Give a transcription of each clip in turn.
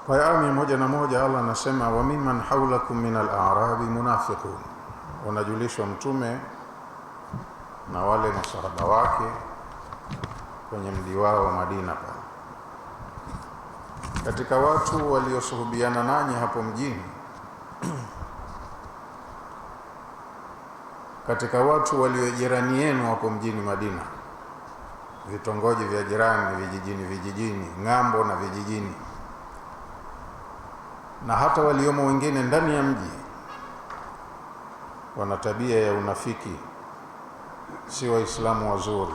Kwa aya 101 Allah anasema wa mimman hawlakum min al-a'rabi munafiqun. Wanajulishwa mtume na wale masahaba wake kwenye mji wao wa Madina pale. Katika watu waliosuhubiana nanyi hapo mjini, katika watu waliojirani yenu hapo mjini Madina, vitongoji vya jirani, vijijini, ng'ambo na vijijini, na hata waliomo wengine ndani ya mji, wana tabia ya unafiki, si waislamu wazuri.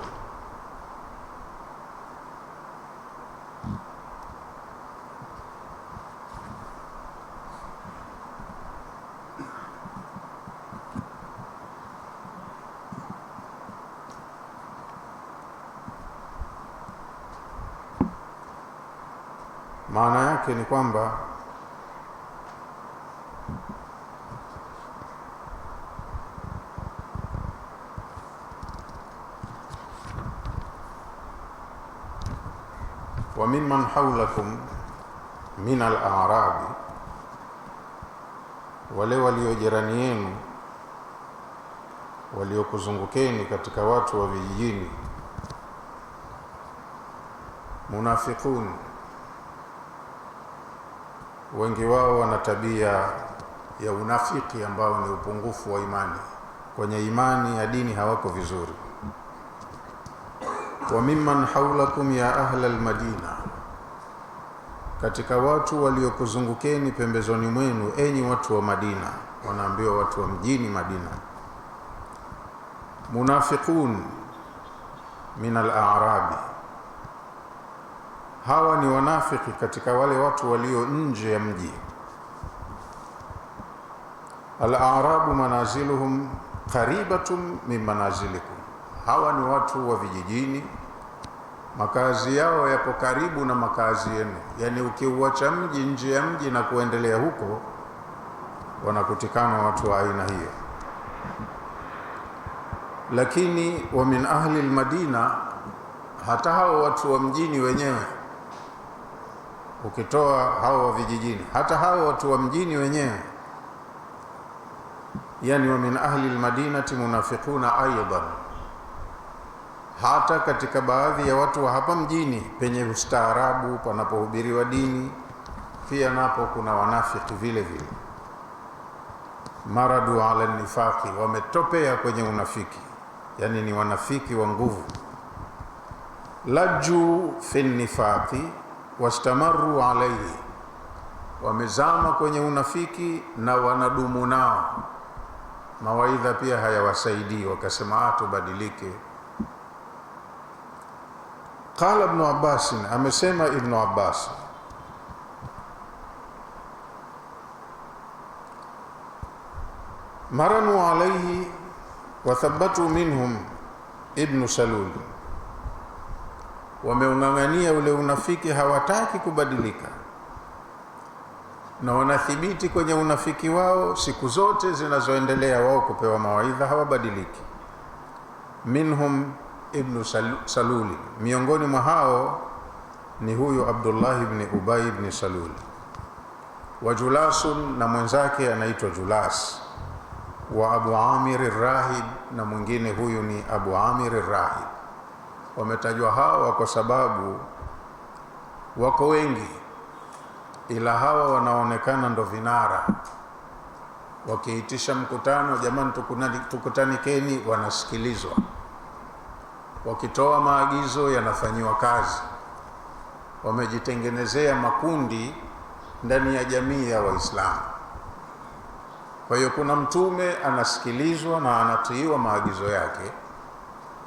Maana yake ni kwamba wa mimman hawlakum min al-a'rabi, wale waliojirani yenu waliokuzungukeni katika watu wa vijijini, munafiqun, wengi wao wana tabia ya unafiki ambao ni upungufu wa imani. Kwenye imani ya dini hawako vizuri. Wa mimman hawlakum ya ahla al-Madina, katika watu waliokuzungukeni pembezoni mwenu, enyi watu wa Madina. Wanaambiwa watu wa mjini Madina. Munafiqun min al-a'rabi, hawa ni wanafiki katika wale watu walio nje ya mji. Al-a'rabu manaziluhum qaribatun min manazilikum, hawa ni watu wa vijijini, makazi yao yapo karibu na makazi yenu. Yani ukiuacha mji nje ya mji na kuendelea huko, wanakutikana watu wa aina hiyo. Lakini wa min ahli al-Madina, hata hao watu wa mjini wenyewe, ukitoa hao wa vijijini, hata hao watu wa mjini wenyewe, yani wa min ahli al-Madinati munafiquna aidan, hata katika baadhi ya watu wa hapa mjini penye ustaarabu, panapohubiriwa dini, pia napo kuna wanafiki vile vile. Maradu ala nifaqi, wametopea kwenye unafiki, yani ni wanafiki wa nguvu. Laju fi nifaqi wastamaru alayhi, wamezama kwenye unafiki na wanadumu nao. Mawaidha pia hayawasaidii, wakasema tubadilike. Qala Ibn Abbas, amesema Ibn Abbas, maranu alayhi wa thabbatu minhum Ibn Salul, wameungangania ule unafiki, hawataki kubadilika na wanathibiti kwenye unafiki wao siku zote zinazoendelea wao kupewa mawaidha, hawabadiliki. Minhum Ibn Salul, miongoni mwa hao ni huyu Abdullah ibn Ubay ibn Salul. Wa Julasun, na mwenzake anaitwa Julas. Wa Abu Amir ar-Rahib, na mwingine huyu ni Abu Amir ar-Rahib. Wametajwa hawa kwa sababu wako wengi, ila hawa wanaonekana ndo vinara. Wakiitisha mkutano, jamani tukutanikeni, wanasikilizwa. Wakitoa maagizo, yanafanyiwa kazi. Wamejitengenezea makundi ndani ya jamii ya Waislamu. Kwa hiyo kuna mtume anasikilizwa na anatiiwa maagizo yake,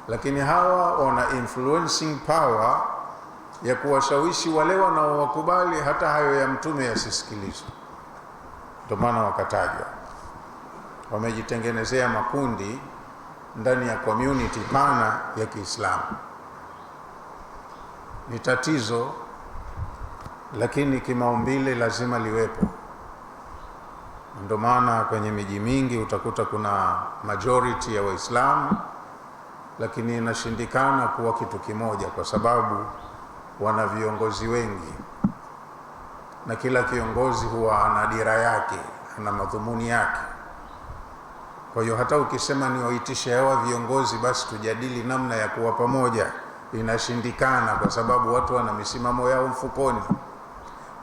lakini hawa wana influencing power ya kuwashawishi wale wanaowakubali hata hayo ya mtume yasisikilizwe. Ndio maana wakatajwa. Wamejitengenezea makundi ndani ya community pana ya Kiislamu. Ni tatizo, lakini kimaumbile lazima liwepo. Ndio maana kwenye miji mingi utakuta kuna majority ya Waislamu, lakini inashindikana kuwa kitu kimoja kwa sababu wana viongozi wengi. na kila kiongozi huwa ana dira yake, ana madhumuni yake. Kwa hiyo hata ukisema ni waitishe hawa viongozi basi tujadili namna ya kuwa pamoja, inashindikana, kwa sababu watu wana misimamo yao mfukoni.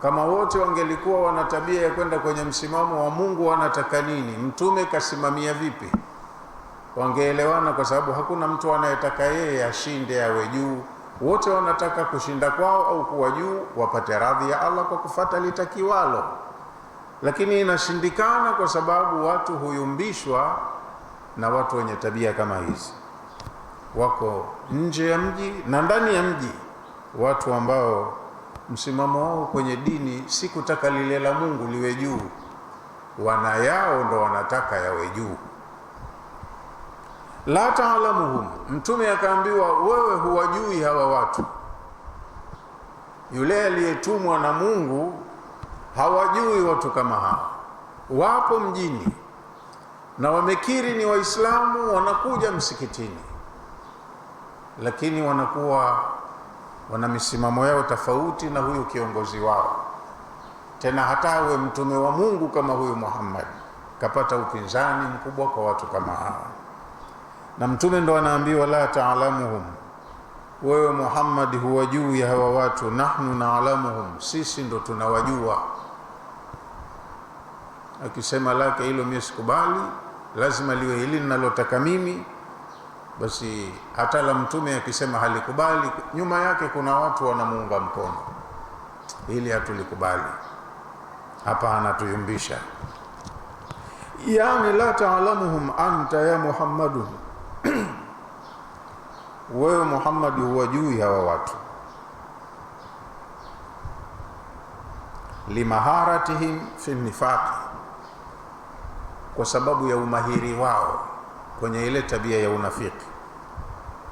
Kama wote wangelikuwa wana tabia ya kwenda kwenye msimamo wa Mungu wanataka nini, mtume kasimamia vipi, wangeelewana, kwa sababu hakuna mtu anayetaka yeye ashinde awe juu. Wote wanataka kushinda kwao au kuwa juu, wapate radhi ya Allah kwa kufuata litakiwalo. Lakini inashindikana kwa sababu watu huyumbishwa na watu wenye tabia kama hizi. Wako nje ya mji na ndani ya mji watu ambao msimamo wao kwenye dini si kutaka lile la Mungu liwe juu, wana yao ndo wanataka yawe juu. La taalamuhum, mtume akaambiwa wewe huwajui hawa watu. Yule aliyetumwa na Mungu hawajui watu kama hawa. Wapo mjini na wamekiri ni Waislamu, wanakuja msikitini, lakini wanakuwa wana misimamo yao tofauti na huyu kiongozi wao. Tena hata awe mtume wa Mungu kama huyu Muhammad kapata upinzani mkubwa kwa watu kama hawa. Na mtume ndo anaambiwa la taalamuhum, wewe Muhammad huwajui hawa watu, nahnu naalamuhum, sisi ndo tunawajua. Akisema lake hilo mimi sikubali, lazima liwe hili ninalotaka mimi, basi hata la mtume akisema halikubali, nyuma yake kuna watu wanamuunga mkono, ili hatulikubali. Hapa anatuyumbisha. Yani la taalamuhum anta ya Muhammadun, wewe Muhammad huwajui hawa watu. Limaharatihim fi nifaqi, kwa sababu ya umahiri wao kwenye ile tabia ya unafiki.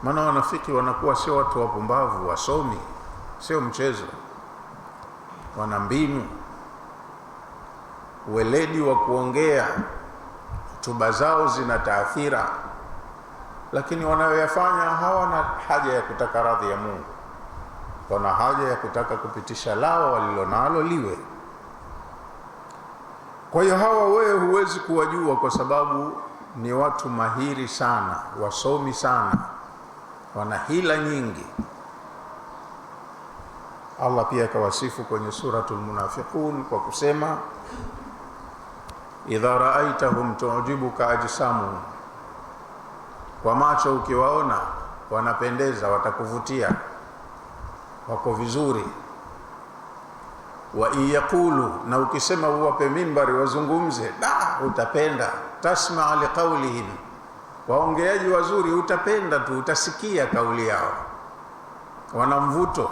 Maana wanafiki wanakuwa sio watu wapumbavu, wasomi, sio mchezo. Wana mbinu, weledi wa kuongea, hotuba zao zina taathira, lakini wanayoyafanya hawana haja ya kutaka radhi ya Mungu, wana haja ya kutaka kupitisha lao walilonalo liwe. Kwa hiyo hawa wewe huwezi kuwajua kwa sababu ni watu mahiri sana, wasomi sana, wana hila nyingi. Allah pia kawasifu kwenye suratul Munafiqun kwa kusema idha raaitahum tu'jibuka ajsamuhum, kwa macho ukiwaona wanapendeza, watakuvutia, wako vizuri. Wa iyaqulu, na ukisema uwape mimbari wazungumze, utapenda. Tasma liqaulihim, waongeaji wazuri utapenda tu, utasikia kauli yao, wana mvuto.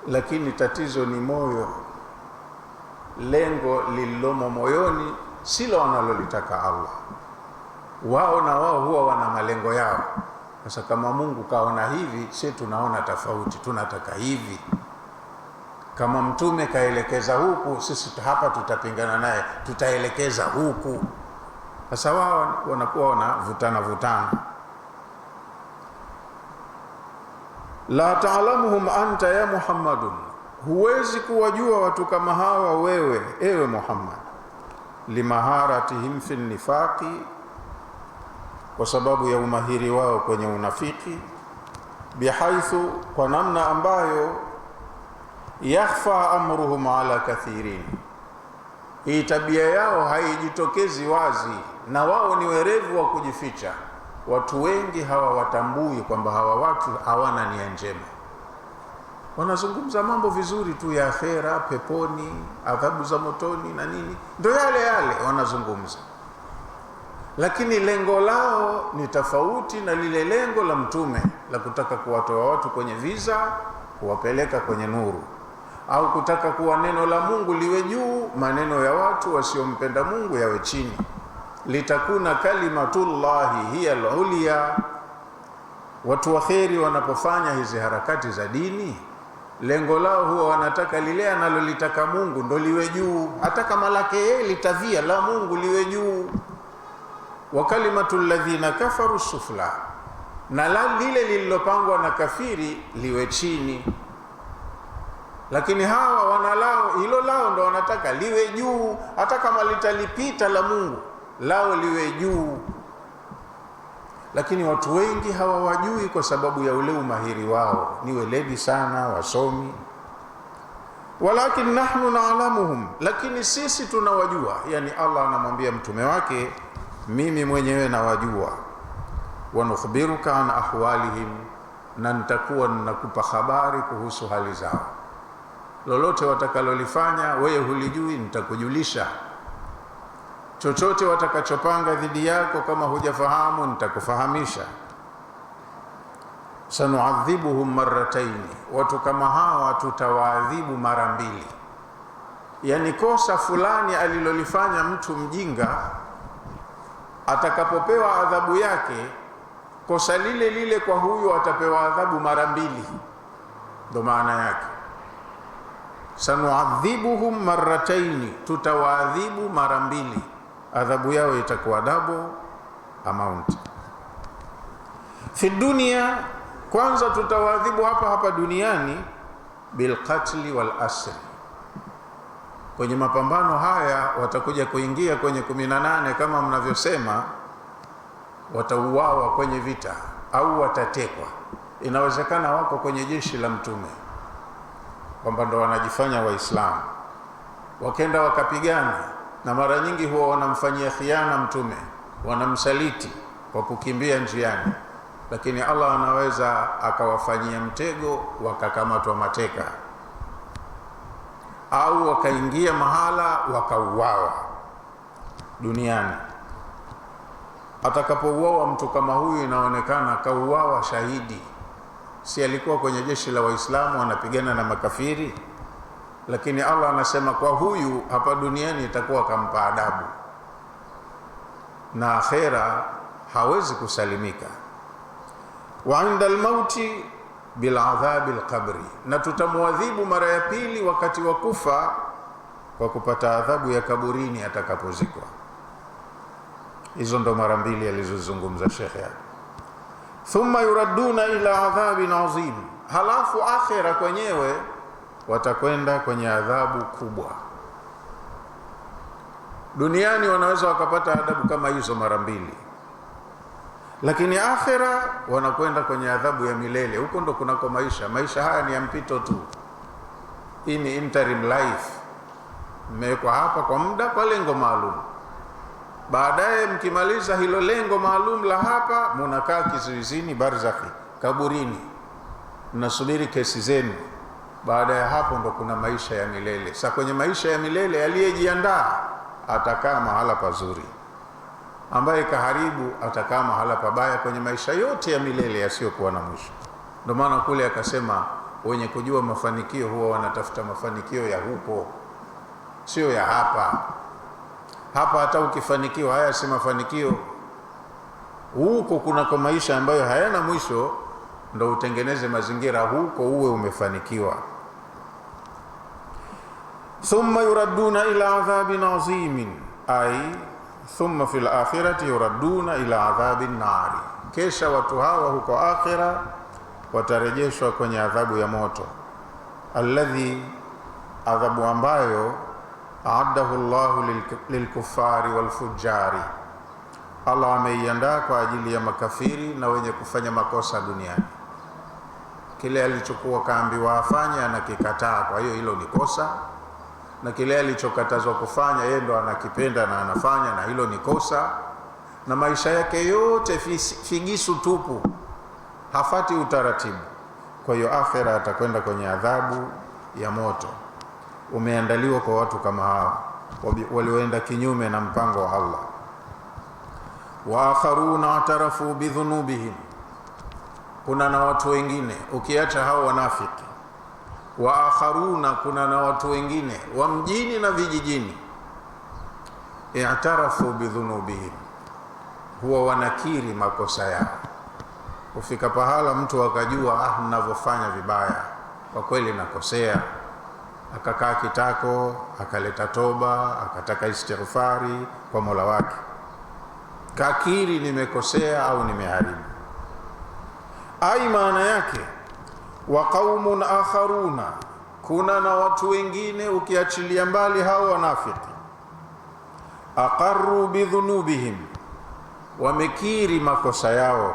Lakini tatizo ni moyo, lengo lililomo moyoni silo wanalolitaka Allah. Wao na wao huwa wana malengo yao. Sasa kama Mungu kaona hivi, sisi tunaona tofauti, tunataka hivi. Kama mtume kaelekeza huku, sisi hapa tutapingana naye, tutaelekeza huku. Sasa wao wanakuwa wanavutana. La taalamuhum anta ya Muhammadun, huwezi kuwajua watu kama hawa wewe ewe Muhammad. Limaharatihim fi nifaqi, kwa sababu ya umahiri wao kwenye unafiki. Bihaithu, kwa namna ambayo yakhfa amruhum ala kathirin, hii tabia yao haijitokezi wazi, na wao ni werevu wa kujificha. Watu wengi hawawatambui kwamba hawa watu hawana nia njema. Wanazungumza mambo vizuri tu ya akhera, peponi, adhabu za motoni na nini, ndio yale wanazungumza, lakini lengo lao ni tofauti na lile lengo la mtume la kutaka kuwatoa watu kwenye viza kuwapeleka kwenye nuru, au kutaka kuwa neno la Mungu liwe juu, maneno ya watu wasiompenda Mungu yawe chini. Litakuna kalimatullahi hiya al-ulya. Watu wa kheri wanapofanya hizi harakati za dini, lengo lao huwa wanataka lile analolitaka Mungu ndo liwe juu, hata kama lake yeye litavia, la Mungu liwe juu. Wa kalimatul ladhina kafaru sufla, na lile lililopangwa na kafiri liwe chini. Lakini hawa wanalao, hilo lao ndo wanataka liwe juu, hata kama litalipita la Mungu, lao liwe juu. Lakini watu wengi hawawajui kwa sababu ya ule umahiri wao, ni weledi sana, wasomi. Walakin nahnu na'lamuhum, lakini sisi tunawajua. Yani Allah anamwambia mtume wake, mimi mwenyewe nawajua. Wa nukhbiruka an ahwalihim, na nitakuwa ninakupa habari kuhusu hali zao. Lolote watakalolifanya wewe hulijui, nitakujulisha. Chochote watakachopanga dhidi yako kama hujafahamu, nitakufahamisha. Sanuadhibuhum marrataini, watu kama hawa tutawaadhibu mara mbili. Yani kosa fulani alilolifanya mtu mjinga, atakapopewa adhabu yake, kosa lile lile kwa huyo atapewa adhabu mara mbili. Ndo maana yake sanuadhibuhum marrataini, tutawaadhibu mara mbili. Adhabu yao itakuwa double amount. Fi dunia, kwanza tutawaadhibu hapa duniani bilqatli wal asri. Kwenye mapambano haya watakuja kuingia kwenye 18 kama mnavyosema, watauawa kwenye vita au watatekwa. Inawezekana wako kwenye jeshi la mtume, kwamba ndo wanajifanya Waislamu, wakenda wakapigana, na mara nyingi huwa wanamfanyia khiana mtume, wanamsaliti kwa kukimbia njiani. Lakini Allah anaweza akawafanyia mtego, wakakamatwa mateka, au wakaingia mahala wakauawa duniani. Atakapouawa mtu kama huyu, inaonekana kauawa shahidi, si alikuwa kwenye jeshi la Waislamu anapigana na makafiri. Lakini Allah anasema kwa huyu hapa duniani itakuwa kampa adabu, na akhera hawezi kusalimika. Wa inda almauti bil adhabil qabri, na tutamuadhibu mara ya pili wakati wa kufa kwa kupata adhabu ya kaburini atakapozikwa. Hizo ndo mara mbili alizozungumza Sheikh. Thumma yuradduna ila adhabin azim, halafu akhira kwenyewe watakwenda kwenye adhabu kubwa. Duniani wanaweza wakapata adhabu kama hizo mara mbili, lakini akhira wanakwenda kwenye adhabu ya milele. Huko ndo kunako maisha haya ni ya mpito tu. Hii ni interim life, mmewekwa hapa kwa muda, kwa lengo maalum. Baadaye mkimaliza hilo lengo maalum la hapa, munakaa kizuizini, barzakhi, kaburini, mnasubiri kesi zenu. Baada ya hapo ndo kuna maisha ya milele. Sasa kwenye maisha ya milele, aliyejiandaa atakaa mahala pazuri, ambaye kaharibu atakaa mahala pabaya kwenye maisha yote ya milele yasiyokuwa na mwisho. Ndio maana kule akasema wenye kujua mafanikio huwa wanatafuta mafanikio ya huko, sio ya hapa. Hapa hata ukifanikiwa, haya si mafanikio. Huko kuna kwa maisha ambayo hayana mwisho, ndo utengeneze mazingira huko uwe umefanikiwa. Thumma yuradduna ila adhabin azimin, ay thumma fil akhirati yuradduna ila adhabin nari, kesha watu hawa huko akhira watarejeshwa kwenye adhabu ya moto. Alladhi, adhabu ambayo aaddahu Allahu lilkuffari walfujari, Allah ameiandaa kwa ajili ya makafiri na wenye kufanya makosa duniani. Kile alichokuwa kaambiwa afanye anakikataa, kwa hiyo hilo ni kosa, na kile alichokatazwa kufanya yeye ndo anakipenda na anafanya, na hilo ni kosa. Na maisha yake yote figisu tupu, hafati utaratibu. Kwa hiyo akhira atakwenda kwenye adhabu ya moto, umeandaliwa kwa watu kama hao walioenda kinyume na mpango wa Allah. Wa akharuna atarafu bidhunubihim, kuna na watu wengine ukiacha hao wanafiki. Wa akharuna, kuna na watu wengine wa mjini na vijijini, i'tarafu bidhunubihim, huwa wanakiri makosa yao. Kufika pahala mtu akajua, ninavyofanya vibaya, kwa kweli nakosea, akakaa kitako, akaleta toba, akataka istighfari kwa Mola wake, kakiri nimekosea au nimeharibu. Ai, maana yake wa qaumun akharuna, kuna na watu wengine ukiachilia mbali hao wanafiki, aqarru bidhunubihim, wamekiri makosa yao,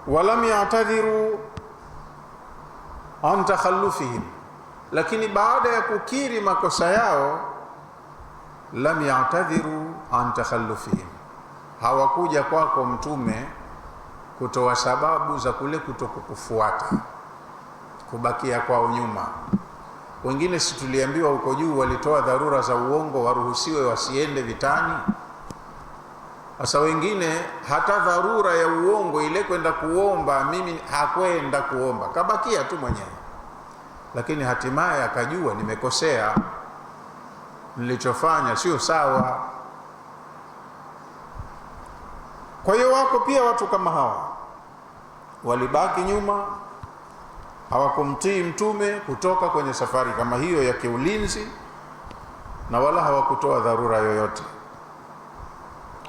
walam ya'tadhiru an takhallufihim, lakini baada ya kukiri makosa yao, lam ya'tadhiru an takhallufihim, hawakuja kwako Mtume kutoa sababu za kule kutokukufuata, kubakia kwao nyuma. Wengine si tuliambiwa huko juu walitoa dharura za uongo waruhusiwe wasiende vitani? Sasa wengine hata dharura ya uongo ile kwenda kuomba, mimi hakwenda kuomba, kabakia tu mwenyewe, lakini hatimaye akajua nimekosea, nilichofanya sio sawa. Kwa hiyo wako pia watu kama hawa walibaki nyuma, hawakumtii Mtume kutoka kwenye safari kama hiyo ya kiulinzi, na wala hawakutoa dharura yoyote.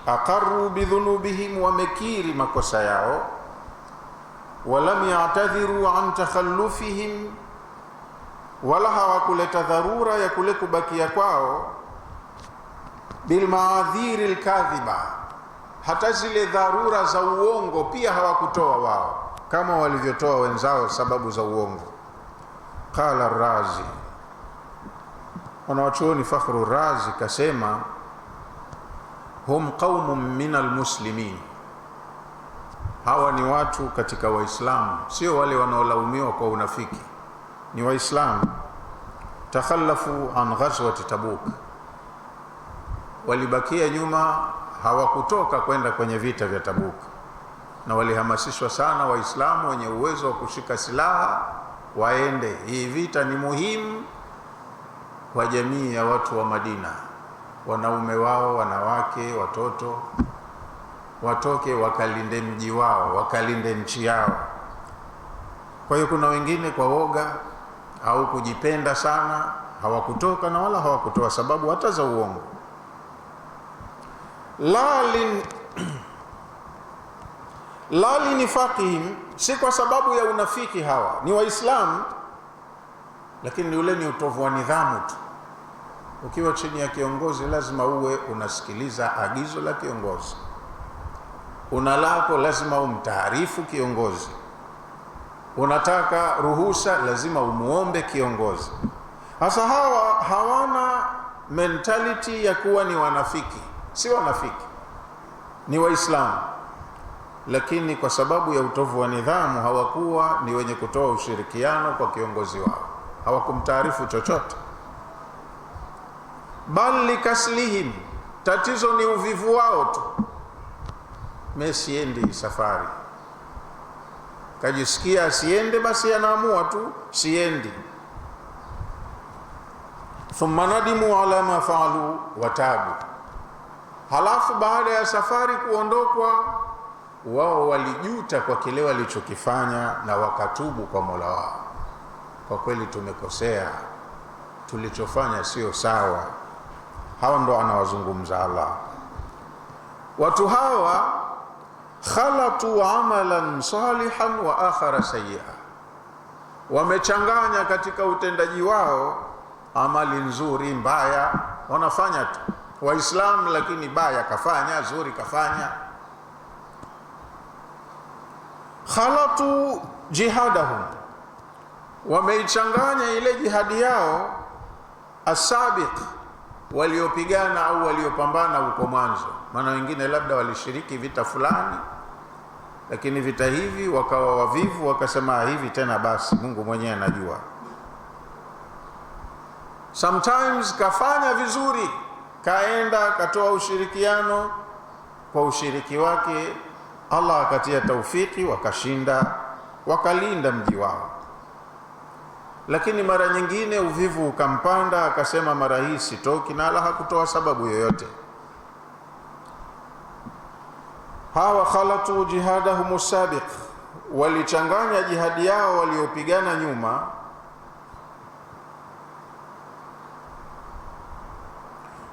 Aqarru bidhunubihim, wamekiri makosa yao, walam ya'tadhiru an takhallufihim, wala hawakuleta dharura ya kule kubakia kwao, bilmaadhiri alkadhiba, hata zile dharura za uongo pia hawakutoa wao kama walivyotoa wenzao sababu za uongo. Qala Razi, wanawachuoni Fakhru Razi kasema, hum qaumun min almuslimin, hawa ni watu katika Waislamu, sio wale wanaolaumiwa kwa unafiki, ni Waislamu. Takhallafu an ghazwati Tabuk, walibakia nyuma, hawakutoka kwenda kwenye vita vya Tabuk, na walihamasishwa sana Waislamu wenye uwezo wa kushika silaha waende. Hii vita ni muhimu kwa jamii ya watu wa Madina, wanaume wao, wanawake, watoto, watoke wakalinde mji wao, wakalinde nchi yao. Kwa hiyo kuna wengine kwa woga au kujipenda sana hawakutoka, na wala hawakutoa sababu hata za uongo. La linifaqihim, si kwa sababu ya unafiki. Hawa ni Waislamu, lakini ule ni utovu wa nidhamu tu. Ukiwa chini ya kiongozi lazima uwe unasikiliza agizo la kiongozi, una lako lazima umtaarifu kiongozi, unataka ruhusa lazima umuombe kiongozi. Sasa hawa hawana mentality ya kuwa ni wanafiki, si wanafiki, ni Waislamu, lakini kwa sababu ya utovu wa nidhamu hawakuwa ni wenye kutoa ushirikiano kwa kiongozi wao, hawakumtaarifu chochote. Bali kaslihim, tatizo ni uvivu wao tu. Mesiendi safari, kajisikia asiende, basi anaamua tu siendi. Thumma nadimu ala ma faalu watabu, halafu baada ya safari kuondokwa, wao walijuta kwa kile walichokifanya na wakatubu kwa Mola wao, kwa kweli tumekosea, tulichofanya sio sawa. Hawa ndo anawazungumza Allah. Watu hawa khalatu amalan salihan wa akhara sayyi'a, wamechanganya katika utendaji wao amali nzuri mbaya, wanafanya tu Waislamu, lakini baya kafanya, zuri kafanya. Khalatu jihadahum, wameichanganya ile jihadi yao asabiq, waliopigana au waliopambana huko mwanzo. Maana wengine labda walishiriki vita fulani, lakini vita hivi wakawa wavivu, wakasema hivi tena basi Mungu mwenyewe anajua. Sometimes kafanya vizuri, kaenda katoa ushirikiano, kwa ushiriki wake Allah akatia taufiki, wakashinda, wakalinda mji wao. Lakini mara nyingine uvivu ukampanda, akasema mara hii sitoki, na Allah hakutoa sababu yoyote. Hawa khalatu jihadahum sabiq, walichanganya jihadi yao waliopigana nyuma,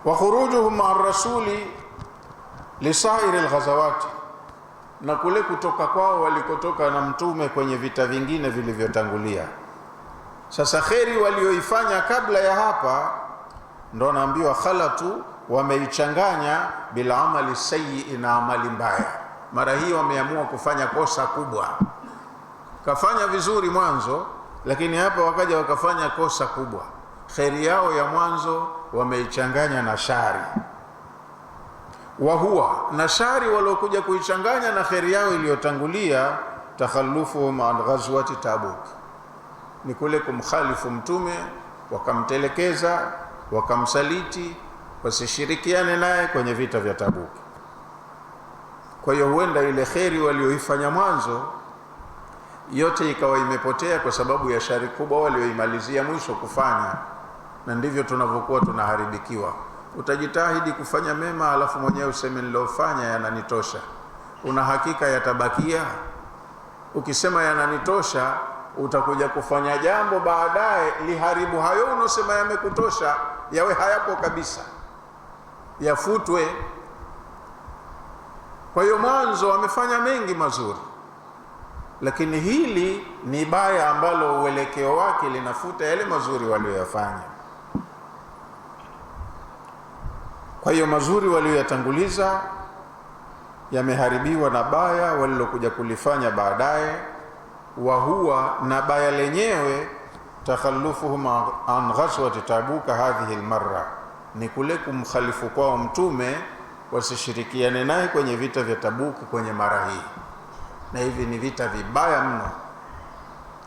wa khurujuhum ma'a rasuli lisairi alghazawati, na kule kutoka kwao walikotoka na Mtume kwenye vita vingine vilivyotangulia. Sasa kheri walioifanya kabla ya hapa ndo naambiwa khalatu, wameichanganya bila amali sayyi, na amali mbaya. Mara hii wameamua kufanya kosa kubwa. Kafanya vizuri mwanzo, lakini hapa wakaja wakafanya kosa kubwa. Kheri yao ya mwanzo wameichanganya na shari. Wa huwa, na shari waliokuja kuichanganya na kheri yao iliyotangulia, takhallufuhum an ghazwati Tabuk, ni kule kumkhalifu mtume, wakamtelekeza, wakamsaliti, wasishirikiane naye kwenye vita vya Tabuk. Kwa hiyo huenda ile kheri walioifanya mwanzo yote ikawa imepotea kwa sababu ya shari kubwa walioimalizia mwisho kufanya. Na ndivyo tunavyokuwa tunaharibikiwa. Utajitahidi kufanya mema, alafu mwenyewe useme nilofanya yananitosha. Una hakika yatabakia? Ukisema yananitosha, utakuja kufanya jambo baadaye liharibu hayo unosema yamekutosha, yawe hayapo kabisa, yafutwe. Kwa hiyo mwanzo wamefanya mengi mazuri, lakini hili ni baya ambalo uelekeo wake linafuta yale mazuri walioyafanya. Kwa hiyo mazuri walioyatanguliza yameharibiwa na baya walilokuja kulifanya baadaye. Wa huwa, na baya lenyewe, takhallufuhum an ghazwati Tabuka hadhihi almarra, ni kule kumkhalifu kwao mtume, wasishirikiane naye kwenye vita vya Tabuka kwenye mara hii. Na hivi ni vita vibaya mno.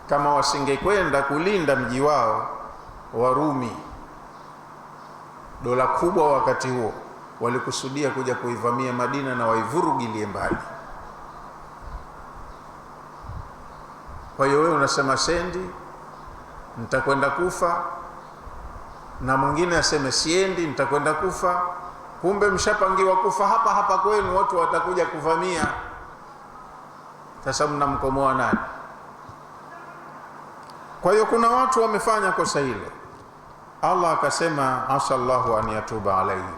Kama wasingekwenda kulinda mji wao, Warumi, dola kubwa wakati huo, walikusudia kuja kuivamia Madina na waivurugilie mbali. Kwa hiyo wewe unasema sendi, nitakwenda kufa, na mwingine aseme siendi, nitakwenda kufa. Kumbe mshapangiwa kufa hapa hapa kwenu, watu watakuja kuvamia. Sasa mnamkomoa nani? Kwa hiyo kuna watu wamefanya kosa hilo, Allah akasema asallahu an yatuba alaihim.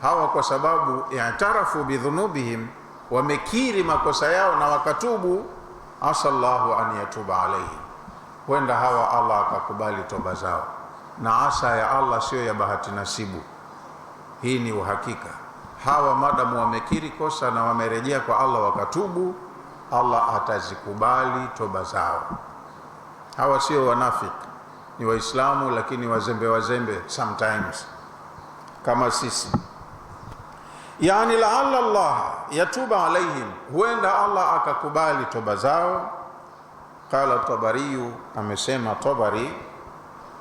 Hawa kwa sababu i'tarafu bidhunubihim, wamekiri makosa yao na wakatubu, asallahu an yatuba alaihim, huenda hawa Allah akakubali toba zao. Na asa ya Allah sio ya bahati nasibu, hii ni uhakika. Hawa madamu wamekiri kosa na wamerejea kwa Allah wakatubu, Allah atazikubali toba zao. Hawa sio wanafiki, ni Waislamu lakini wazembe sometimes kama sisi. Yani la'alla Allah yatuba alaihim, huenda Allah akakubali toba zao. Qala Tabari, amesema Tabari,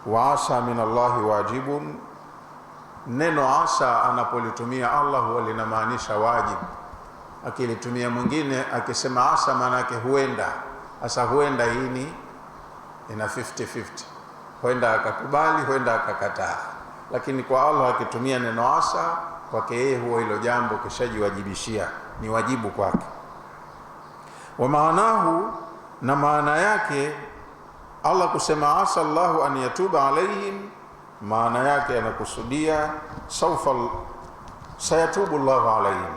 wa asa min Allah wajibun. Neno asa anapolitumia Allah huwa linamaanisha wajibu. Akilitumia mwingine akisema asa, maana yake huenda. Asa huenda hii ni ina 50-50, huenda akakubali, huenda akakataa. Lakini kwa Allah akitumia neno asa, kwake yeye huwa hilo jambo kishajiwajibishia, ni wajibu kwake. Wa maanahu, na maana yake Allah kusema asa Allahu an yatuba alaihim, maana yake anakusudia sayatubu Allahu alaihim,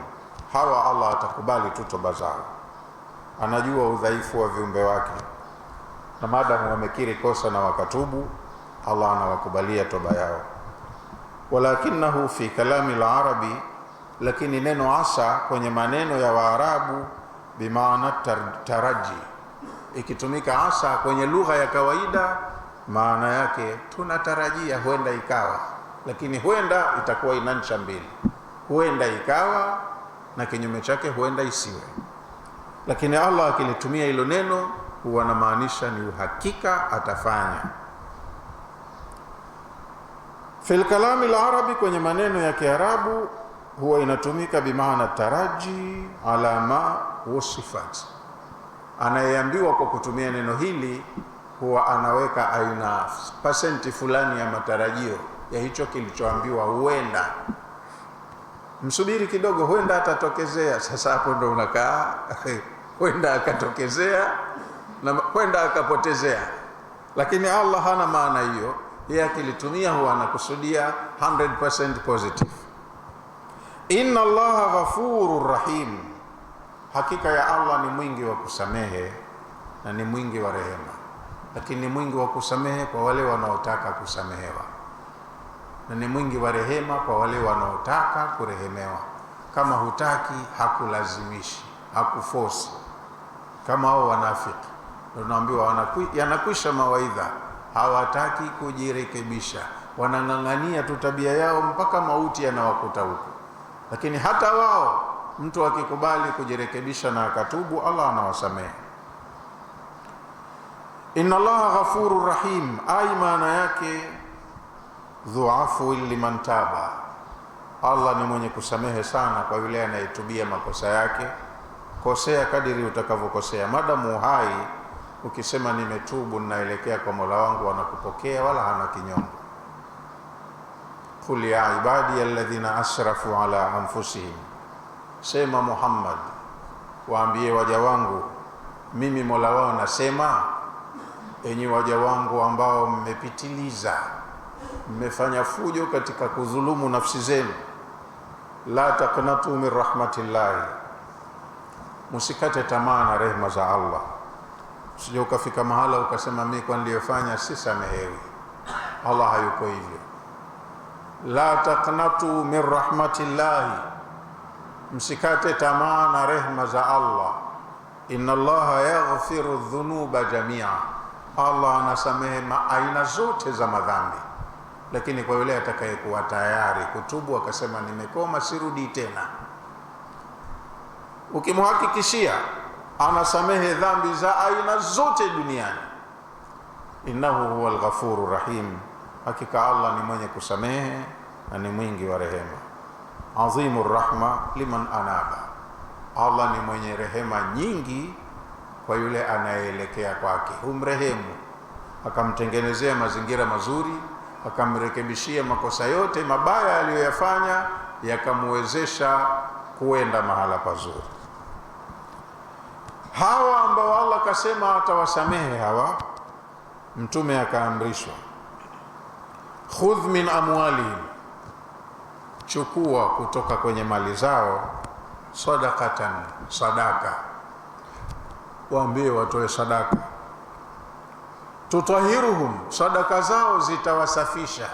hawa Allah atakubali tu toba zao. Anajua udhaifu wa viumbe wake, na maadamu wamekiri kosa na wakatubu, Allah anawakubalia toba yao. Walakinahu fi kalami al-arabi, lakini neno asa kwenye maneno ya Waarabu bimaana taraji. Ikitumika asa kwenye lugha ya kawaida, maana yake tunatarajia, huenda ikawa. Lakini huenda itakuwa ina ncha mbili, huenda ikawa na kinyume chake huenda isiwe. Lakini Allah akilitumia hilo neno huwa anamaanisha ni uhakika atafanya. Fil kalami al-arabi, kwenye maneno ya Kiarabu huwa inatumika bimaana taraji ala ma wasifat. Anayeambiwa kwa kutumia neno hili huwa anaweka aina pasenti fulani ya matarajio ya hicho kilichoambiwa. Huenda msubiri kidogo, huenda atatokezea. Sasa hapo ndo unakaa huenda akatokezea na huenda akapotezea. Lakini Allah hana maana hiyo, yeye akilitumia huwa anakusudia 100% positive. Inna Allaha ghafurur rahim, hakika ya Allah ni mwingi wa kusamehe na ni mwingi wa rehema. lakini ni mwingi wa kusamehe kwa wale wanaotaka kusamehewa, na ni mwingi wa rehema kwa wale wanaotaka kurehemewa. Kama hutaki hakulazimishi, hakuforce. Kama hao wanafiki tunaambiwa yanakwisha mawaidha, hawataki kujirekebisha, wanang'ang'ania tu tabia yao mpaka mauti yanawakuta huko. Lakini hata wao mtu akikubali kujirekebisha na akatubu, Allah anawasamehe. Inna Allaha ghafurur rahim, ai maana yake dhuafu liman taba, Allah ni mwenye kusamehe sana kwa yule anayetubia makosa yake. Kosea kadiri utakavyokosea, madamu hai ukisema nimetubu ninaelekea kwa Mola wangu, anakupokea wala hana kinyongo. Qul ya ibadi alladhina asrafu ala anfusihim, sema Muhammad, waambie waja wangu mimi Mola wao nasema, enyi waja wangu ambao mmepitiliza, mmefanya fujo katika kudhulumu nafsi zenu, la taqnatu min rahmatillahi, musikate tamaa na rehema za Allah. Usije ukafika mahala ukasema mimi kwa niliyofanya si samehewi. Allah hayuko hivyo. La taqnatu min rahmatillahi, msikate tamaa na rehema za Allah. Inna Allaha yaghfiru dhunuba jamia, Allah anasamehe aina zote za madhambi, lakini kwa yule atakayekuwa tayari kutubu akasema nimekoma, sirudi tena. Ukimhakikishia anasamehe dhambi za aina zote duniani, innahu huwal ghafurur rahim, hakika Allah ni mwenye kusamehe na ni mwingi wa rehema. Azimur rahma liman anaba, Allah ni mwenye rehema nyingi kwa yule anayeelekea kwake. Humrehemu, akamtengenezea mazingira mazuri, akamrekebishia makosa yote mabaya aliyoyafanya, yakamwezesha kuenda mahala pazuri. Hawa ambao Allah kasema atawasamehe hawa, Mtume akaamrishwa khudh min amwalihim, chukua kutoka kwenye mali zao, sadaqatan, sadaka. Waambie watoe sadaka. Tutahiruhum, sadaka zao zitawasafisha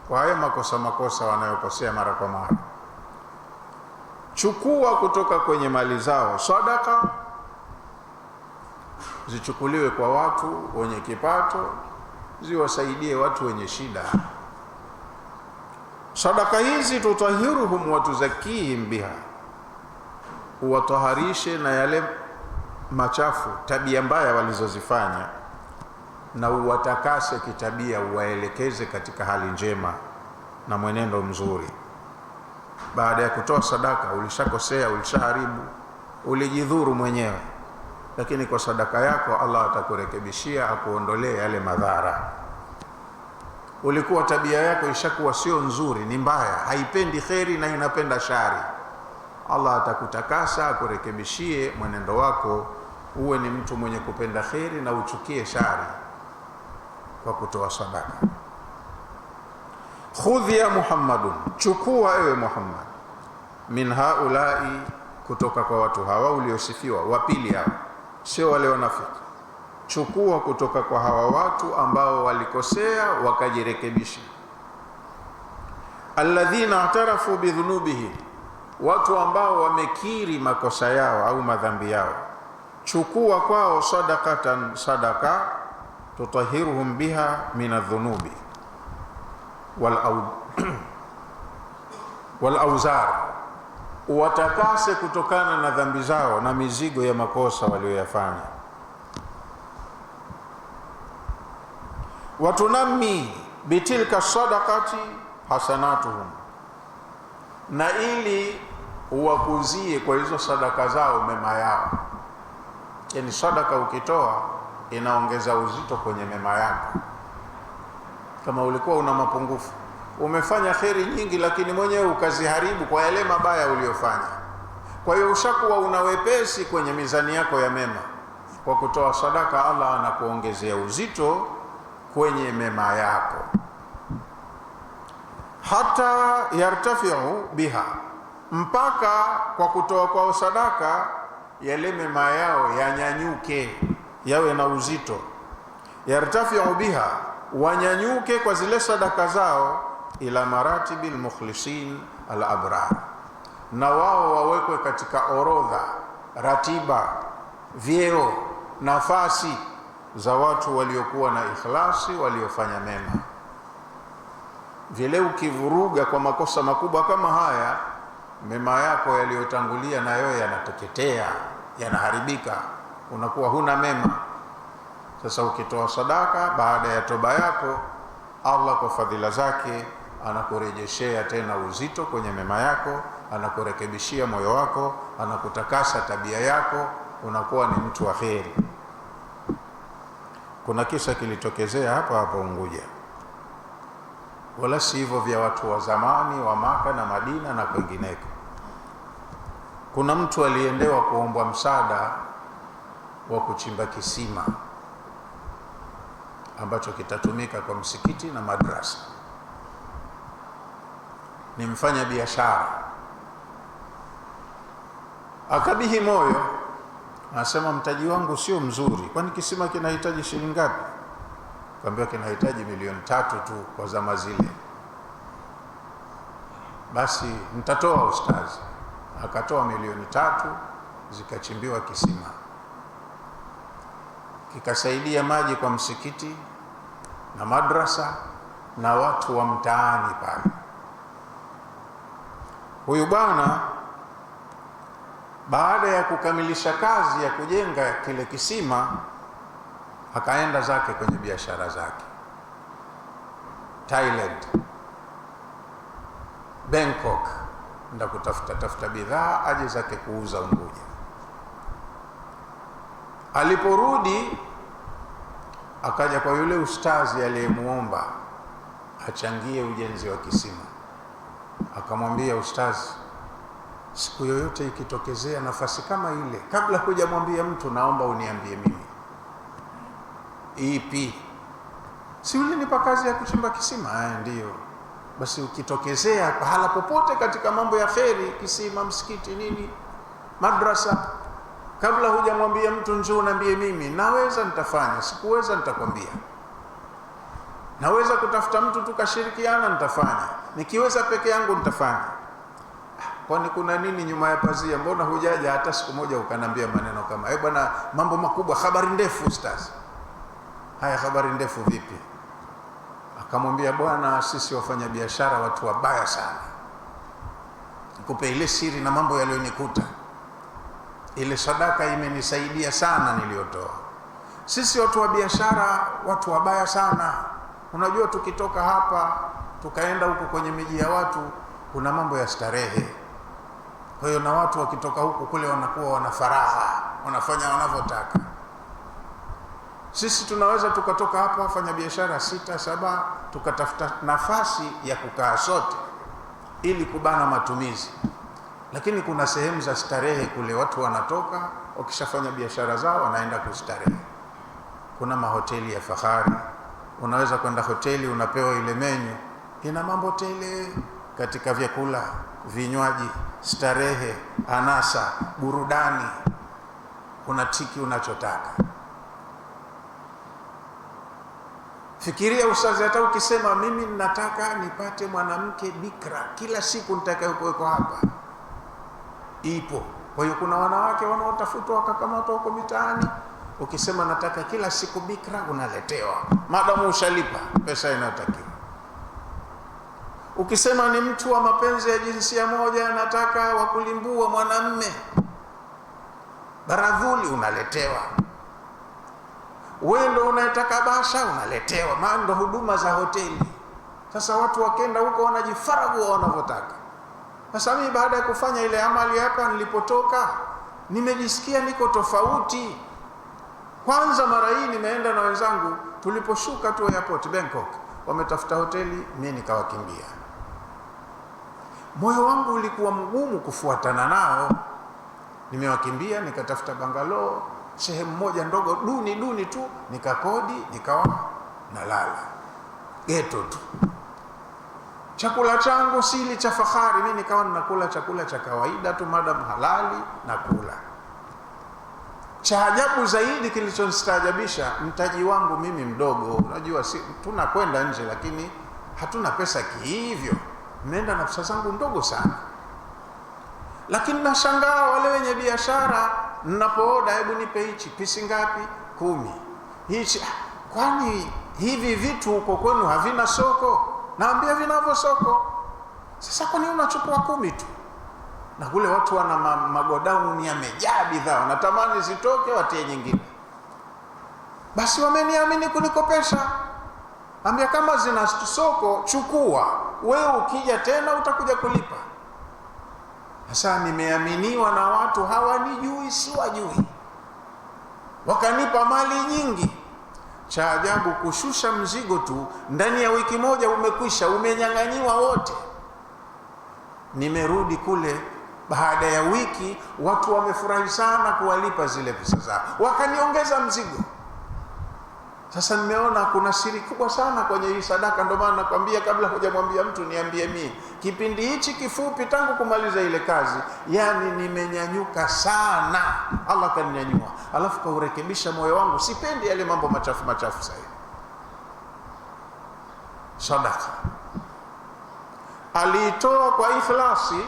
kwa haya makosa wanayokosea mara kwa mara. Chukua kutoka kwenye mali zao sadaka, zichukuliwe kwa watu wenye kipato, ziwasaidie watu wenye shida. Sadaka hizi tutahiruhum wa tuzakihim biha, uwataharishe na yale machafu, tabia mbaya walizozifanya, na uwatakase kitabia, uwaelekeze katika hali njema na mwenendo mzuri. Baada ya kutoa sadaka, ulishakosea, ulishaharibu, ulijidhuru mwenyewe, lakini kwa sadaka yako Allah atakurekebishia, akuondolee yale madhara. Ulikuwa tabia yako ishakuwa sio nzuri, ni mbaya, haipendi kheri na inapenda shari, Allah atakutakasa, akurekebishie mwenendo wako, uwe ni mtu mwenye kupenda kheri na uchukie shari kwa kutoa sadaka. Khudh ya Muhammadun, chukua ewe Muhammad, min haulai, kutoka kwa watu hawa uliosifiwa, wapili hao, sio wale wanafiki. Chukua kutoka kwa hawa watu ambao walikosea wakajirekebisha. Alladhina atarafu bidhunubihim, watu ambao wamekiri makosa yao au madhambi yao. Chukua kwao sadaqatan, sadaka, tutahiruhum biha min adh-dhunubi wal awzar, watakase kutokana na dhambi zao na mizigo ya makosa walioyafanya. Watunammi bitilka sadaqati hasanatuhum, na ili uwakuzie kwa hizo sadaka zao mema yao. Yani sadaka ukitoa inaongeza uzito kwenye mema yako. Kama ulikuwa una mapungufu, umefanya kheri nyingi, lakini mwenyewe ukaziharibu kwa yale mabaya uliyofanya, kwa hiyo ushakuwa una wepesi kwenye mizani yako ya mema. Kwa kutoa sadaka, Allah anakuongezea uzito kwenye mema yako. Hata yartafiu biha, mpaka kwa kutoa kwa sadaka yale mema yao yanyanyuke, yawe na uzito. yartafiu biha, wanyanyuke kwa zile sadaka zao, ila maratibil mukhlisin al abrar, na wao wawekwe katika orodha, ratiba, vyeo, nafasi za watu waliokuwa na ikhlasi, waliofanya mema. Vile ukivuruga kwa makosa makubwa kama haya, mema yako yaliyotangulia na yote yanateketea, yanaharibika, unakuwa huna mema. Sasa ukitoa sadaka baada ya toba yako, Allah kwa fadhila zake anakurejeshea tena uzito kwenye mema yako, anakurekebishia moyo wako, anakutakasa tabia yako, unakuwa ni mtu wa kheri. Kuna kisa kilitokezea hapa hapa Unguja, wala si hivyo vya watu wa zamani wa Maka na Madina na kwingineko. Kuna mtu aliendewa kuombwa msaada wa kuchimba kisima ambacho kitatumika kwa msikiti na madrasa. Ni mfanya biashara, akabihi moyo, anasema mtaji wangu sio mzuri. Kwani kisima kinahitaji shilingi ngapi? Kaambia kinahitaji milioni 3 tu kwa zama zile. Basi mtatoa ustazi. Akatoa milioni 3, zikachimbiwa kisima, kikasaidia maji kwa msikiti na madrasa na watu wa mtaani pale. Huyu bwana baada ya kukamilisha kazi ya kujenga kile kisima, akaenda zake kwenye biashara zake Thailand, Bangkok, nda kutafuta bidhaa aje zake kuuza Unguja. Aliporudi akaja kwa yule ustazi aliyemuomba achangie ujenzi wa kisima. Akamwambia, ustazi, siku yoyote ikitokezea nafasi kama ile, kabla hujamwambia mtu, naomba uniambie mimi. Ipi? Si ulinipa kazi ya kuchimba kisima? Ndio. Basi ukitokezea pahala popote katika mambo ya kheri, kisima, msikiti, nini, madrasa, kabla hujamwambia mtu, njoo uniambie mimi. Naweza nitafanya, sikuweza nitakwambia. Naweza kutafuta mtu tukashirikiana, nitafanya. Nikiweza peke yangu nitafanya. Kwani kuna nini nyuma ya pazia? Mbona hujaja hata siku moja ukanambia maneno kama bwana, mambo makubwa, habari ndefu ustaz. Haya, habari ndefu vipi? Akamwambia, bwana, sisi wafanya biashara watu wabaya sana. Nikupe ile siri na mambo yaliyonikuta. Ile sadaka imenisaidia sana niliyotoa. Sisi watu wa biashara watu wabaya sana. Unajua, tukitoka hapa tukaenda huko kwenye miji ya watu, kuna mambo ya starehe. Kwa hiyo na watu wakitoka huko kule wanakuwa wana faraha, wanafanya wanavyotaka. Sisi tunaweza tukatoka hapa wafanya biashara 6, 7, tukatafuta nafasi ya kukaa sote ili kubana matumizi. Lakini kuna sehemu za starehe kule, watu wanatoka wakishafanya biashara zao wanaenda kustarehe. Kuna mahoteli ya fahari, unaweza kwenda hoteli unapewa ile menyu, ina mambo tele katika vyakula, vinywaji, starehe, anasa, burudani, unatiki unachotaka. Fikiria ustazi, hata ukisema mimi nataka nipate mwanamke bikra kila siku nitakayokuweko hapa, ipo. Kwa hiyo kuna wanawake wanaotafutwa wakakamatwa huko mitaani. Ukisema nataka kila siku bikra, unaletewa madamu ushalipa pesa inayotakiwa. Ukisema ni mtu wa mapenzi ya jinsia moja, nataka wakulimbua mwanamme baradhuli, unaletewa. Wewe ndo unataka basha, unaletewa. Maana ndo huduma za hoteli. Sasa watu wakenda huko wanajifaragu wanavyotaka. Sasa mimi baada ya kufanya ile amali hapa nilipotoka, nimejisikia niko tofauti. Kwanza mara hii nimeenda na wenzangu, tuliposhuka tu airport Bangkok, wametafuta hoteli, mimi nikawakimbia. Moyo wangu ulikuwa mgumu kufuatana nao. Nimewakimbia, nikatafuta bangalo sehemu moja ndogo duni tu, nikakodi, nikawa nalala geto tu. Chakula changu sili cha fahari, mimi nikawa ninakula chakula cha kawaida tu, madam halali na kula. Cha ajabu zaidi kilichonistaajabisha, mtaji wangu mimi mdogo, unajua tunakwenda nje lakini hatuna pesa kihivyo, nimeenda na pesa zangu ndogo sana. Lakini nashangaa wale wenye biashara, ninapooda, hebu nipe hichi, pisi ngapi? 10. Hichi, kwani hivi vitu huko kwenu havina soko? Naambia vinavyo soko. Sasa kwa nini unachukua 10 tu? Na kule watu wana magodauni yamejaa bidhaa, wanatamani zitoke watie nyingine. Basi wameniamini kunikopesha. Ambia kama zina soko chukua, wewe ukija tena utakuja kulipa. Sasa nimeaminiwa na watu hawanijui, si wajui, wakanipa mali nyingi. Cha ajabu, kushusha mzigo tu ndani ya wiki moja umekwisha, umenyang'anyiwa wote. Nimerudi kule baada ya wiki, watu wamefurahi sana kuwalipa zile pesa zao, wakaniongeza mzigo. Sasa nimeona kuna siri kubwa sana kwenye hii sadaka. Ndio maana nakwambia, kabla hujamwambia mtu niambie mimi, kipindi hichi kifupi tangu kumaliza ile kazi, yani nimenyanyuka sana. Allah kaninyanyua, alafu kaurekebisha moyo wangu. Sipendi yale mambo machafu machafu sasa. Sadaka aliitoa kwa ikhlasi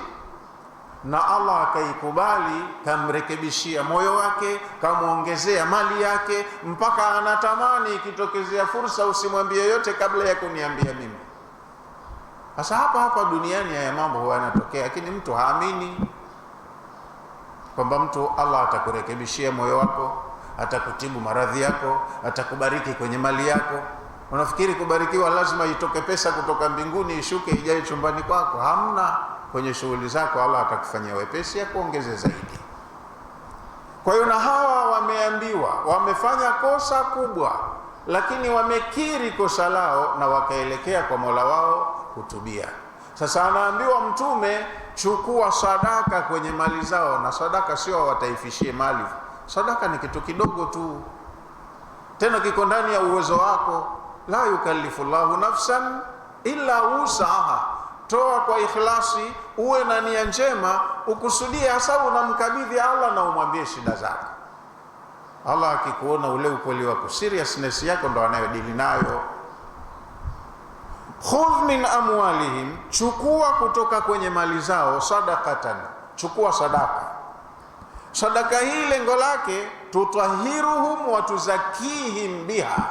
na Allah akaikubali, kamrekebishia moyo wake, kamuongezea mali yake, mpaka anatamani ikitokezea fursa usimwambie yote kabla ya kuniambia mimi. Sasa hapa duniani haya mambo huwa yanatokea, lakini mtu haamini kwamba mtu Allah atakurekebishia moyo wako, atakutibu maradhi yako, atakubariki kwenye mali yako. Unafikiri kubarikiwa lazima itoke pesa kutoka mbinguni ishuke ijaye chumbani kwako? Hamna. Kwenye shughuli zako Allah atakufanyia wepesi ya kuongeze zaidi. Kwa hiyo na hawa wameambiwa wamefanya kosa kubwa, lakini wamekiri kosa lao na wakaelekea kwa Mola wao kutubia. Sasa anaambiwa Mtume, chukua sadaka kwenye mali zao, na sadaka sio wataifishie mali. Sadaka ni kitu kidogo tu, tena kiko ndani ya uwezo wako. La yukallifullahu nafsan illa wusaha. Toa kwa ikhlasi, uwe na nia njema, ukusudie hasa unamkabidhi Allah na umwambie shida zako. Allah akikuona ule ukweli wako, seriousness yako, ndo anayodili nayo. Khudh min amwalihim, chukua kutoka kwenye mali zao, sadaqatan, chukua sadaka. Sadaka hii lengo lake tutahiruhum wa tuzakihim biha,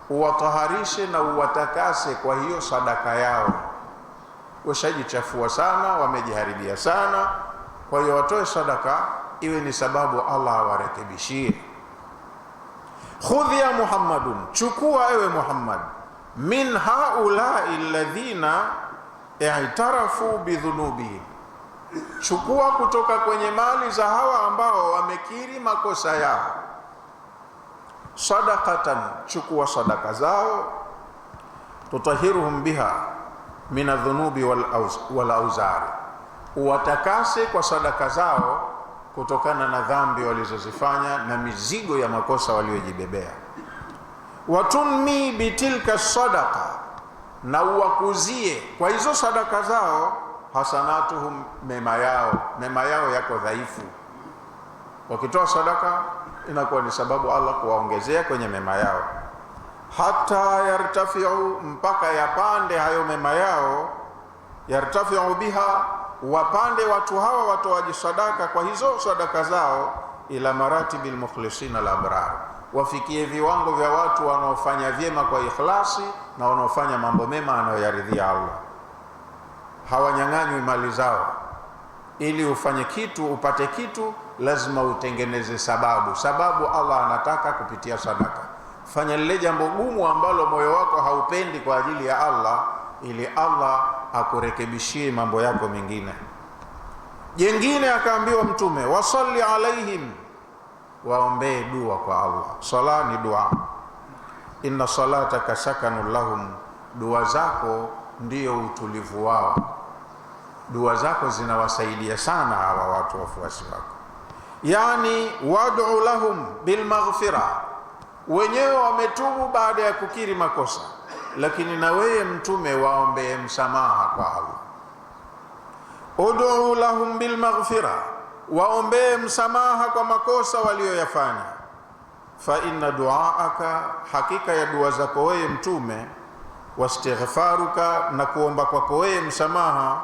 uwataharishe na uwatakase kwa hiyo sadaka yao. Washajichafua sana, wamejiharibia sana, kwa hiyo watoe sadaka iwe ni sababu Allah awarekebishie. Khudh ya Muhammadun, chukua ewe Muhammad, min haulai alladhina i'tarafu bidhunubihim, chukua kutoka kwenye mali za hawa ambao wamekiri makosa yao. Sadaqatan, chukua sadaka zao, tutahiruhum biha min adh-dhunubi wal auzari, uwatakase kwa sadaka zao kutokana na dhambi walizozifanya na mizigo ya makosa waliojibebea. Watunmi bitilka sadaqa, na uwakuzie kwa hizo sadaka zao hasanatuhum, mema yao yako dhaifu. Wakitoa sadaka inakuwa ni sababu Allah kuwaongezea kwenye mema yao. Hata yartafiu, mpaka yapande hayo mema yao. Yartafiu biha, wapande watu hawa watoaji sadaka kwa hizo sadaka zao, ila maratibil mukhlisina al-abrar, wafikie viwango vya watu wanaofanya vyema kwa ikhlasi na wanaofanya mambo mema anayoyaridhia Allah. Hawanyang'anywi mali zao. Ili ufanye kitu, upate kitu, lazima utengeneze sababu Allah anataka kupitia sadaka. Fanya lile jambo gumu ambalo moyo wako haupendi kwa ajili ya Allah, ili Allah akurekebishie mambo yako mengine. Jengine akaambiwa Mtume, wasalli alaihim, waombee dua kwa Allah. Sala ni dua. Inna salataka sakanun lahum, dua zako ndio utulivu wao. Dua zako zinawasaidia sana hawa watu wafuasi wako. Yani wad'u lahum bil maghfira, wenyewe wametubu baada ya kukiri makosa, lakini na wewe Mtume waombee msamaha kwa Allah. Ud'u lahum bil maghfira, waombee msamaha kwa makosa walioyafanya. Fa inna duaaka, hakika ya dua zako wewe mtume, wastighfaruka, na kuomba kwako wewe msamaha,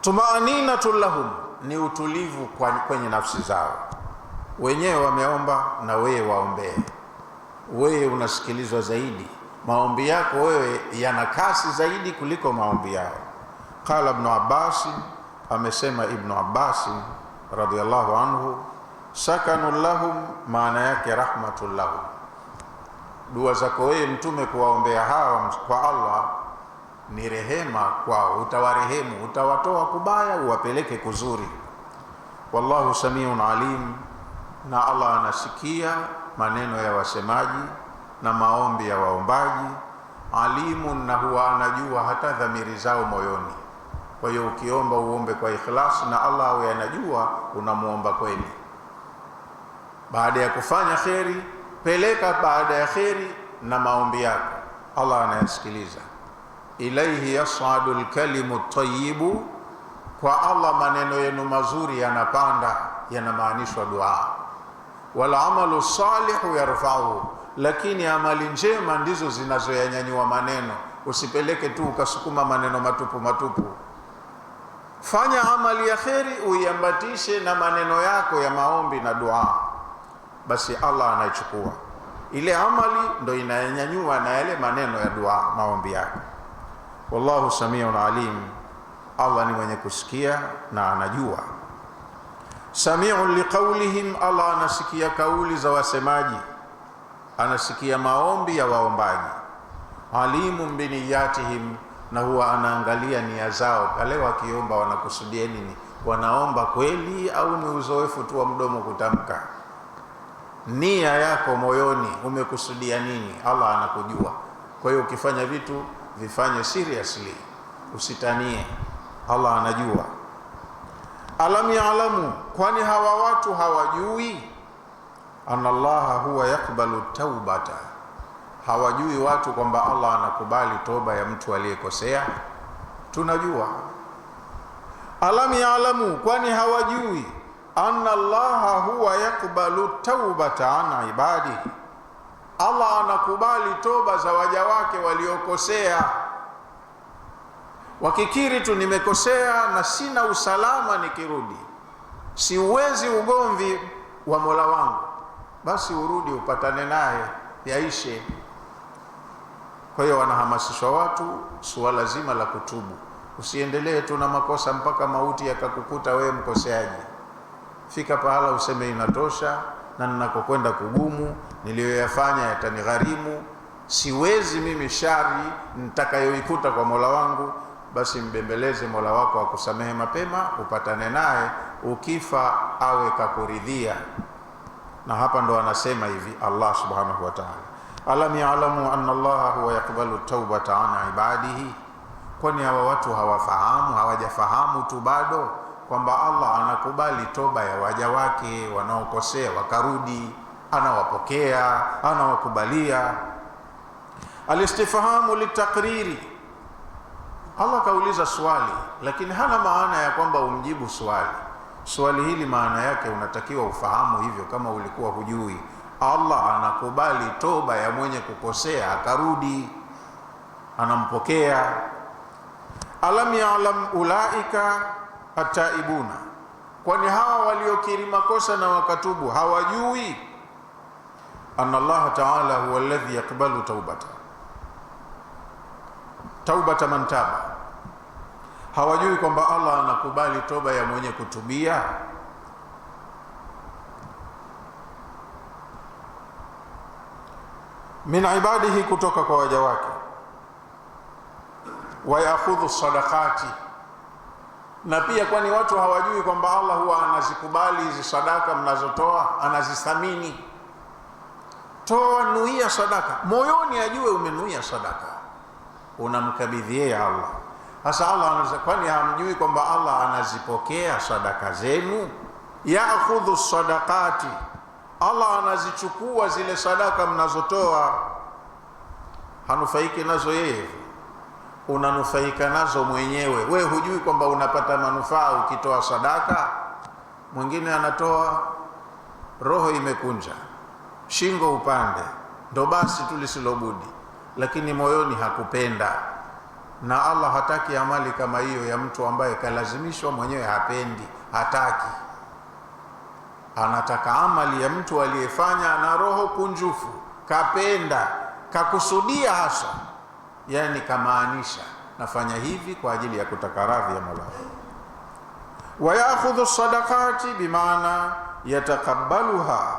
tumaaninatu lahum, ni utulivu kwenye nafsi zao. Wenyewe wameomba na wewe waombee, wewe unasikilizwa zaidi, maombi yako wewe yana kasi zaidi kuliko maombi yao. Qala Ibn Abbas, amesema Ibn Abbas radhiyallahu anhu, sakanu lahum, maana yake rahmatul lahum. Dua zako wewe mtume kuwaombea hawa kwa Allah ni rehema kwao, utawarehemu, utawatoa kubaya uwapeleke kuzuri. Wallahu samiun alim, na Allah anasikia maneno ya wasemaji na maombi ya waombaji. Alimun, na huwa anajua hata dhamiri zao moyoni. Kwa hiyo ukiomba uombe kwa ikhlas, na Allah awe anajua unamuomba kweli. Baada ya kufanya kheri, peleka baada ya kheri na maombi yako, Allah anayasikiliza. Ilaihi yas'adu al-kalimu at-tayyibu, kwa Allah maneno yenu mazuri yanapanda, yanamaanishwa dua. Wal amalu salihu yarfa'uhu, lakini amali njema ndizo zinazoyanyanyua maneno. Usipeleke tu ukasukuma maneno matupu matupu. Fanya amali ya kheri, uiambatishe na maneno yako ya maombi na dua, basi Allah anaichukua ile amali, ndo inayanyanyua na yale maneno ya dua, maombi yako. Wallahu samiun alim, Allah ni mwenye kusikia na anajua. Samiun liqaulihim, Allah anasikia kauli za wasemaji, anasikia maombi ya waombaji. Alimun biniyatihim, na huwa anaangalia nia zao, pale wakiomba wanakusudia nini, wanaomba kweli au ni uzoefu tu wa mdomo kutamka. Nia yako moyoni, umekusudia nini, Allah anakujua. Kwa hiyo ukifanya vitu vifanye seriously, usitanie, Allah anajua. Alam ya'lamu, kwani hawa watu hawajui? Anna Allaha huwa yakbalu taubata, hawajui watu kwamba Allah anakubali toba ya mtu aliyekosea? Tunajua. Alam ya'lamu, kwani hawajui? Anna Allaha huwa yakbalu taubata an ibadihi, Allah anakubali toba za waja wake waliokosea. Wakikiri tu nimekosea na sina usalama nikirudi, siuwezi ugomvi wa Mola wangu, basi urudi upatane naye, yaishe. Kwa hiyo wanahamasishwa watu suala zima la kutubu. Usiendelee tu na makosa mpaka mauti yakakukuta wewe mkoseaji. Fika pahala useme inatosha, na ninakokwenda kugumu, niliyoyafanya yatanigharimu, siwezi mimi shari nitakayoikuta kwa Mola wangu. Basi mbembeleze Mola wako akusamehe mapema, upatane naye, ukifa awe kakuridhia. Na hapa ndo anasema hivi Allah subhanahu wa ta'ala, alam ya'lamu anna Allaha huwa yakbalu taubata an ibadihi, kwani hawa watu hawafahamu, hawajafahamu tu bado kwamba Allah anakubali toba ya waja wake wanaokosea wakarudi, anawapokea, anawakubalia. Alistifhamu litakriri, Allah kauliza swali, lakini hana maana ya kwamba umjibu swali. Swali hili maana yake unatakiwa ufahamu hivyo, kama ulikuwa hujui. Allah anakubali toba ya mwenye kukosea akarudi, anampokea. Alam ya'lam ulaika ataibuna, kwani hawa waliokiri makosa na wakatubu hawajui? Anna Allah ta'ala huwa alladhi yakbalu taubata man taba, hawajui kwamba Allah anakubali toba ya mwenye kutubia? Min ibadihi, kutoka kwa waja wake. Wa ya'khudhu sadaqati, na pia kwani watu hawajui kwamba Allah huwa anazikubali hizi sadaka mnazotoa, anazithamini? Toa, nuia sadaka moyoni, ajue umenuia sadaka, unamkabidhia Allah. Sasa Allah kwani hamjui kwamba Allah anazipokea sadaka zenu? Ya'khudhu sadaqati, Allah anazichukua zile sadaka mnazotoa, hanufaiki nazo yeye. unanufaika nazo mwenyewe. We hujui kwamba unapata manufaa ukitoa sadaka. Mwingine anatoa roho imekunja, shingo upande, ndo basi tu lisilobudi, lakini moyoni hakupenda. Na Allah hataki amali kama hiyo ya mtu ambaye kalazimishwa, mwenyewe hapendi, hataki. Anataka amali ya mtu aliyefanya na roho kunjufu, kapenda, kakusudia hasa, yani kamaanisha nafanya hivi kwa ajili ya kutaka radhi ya Mola. Wa ya'khudhu sadaqati bimaana yatakabbaluha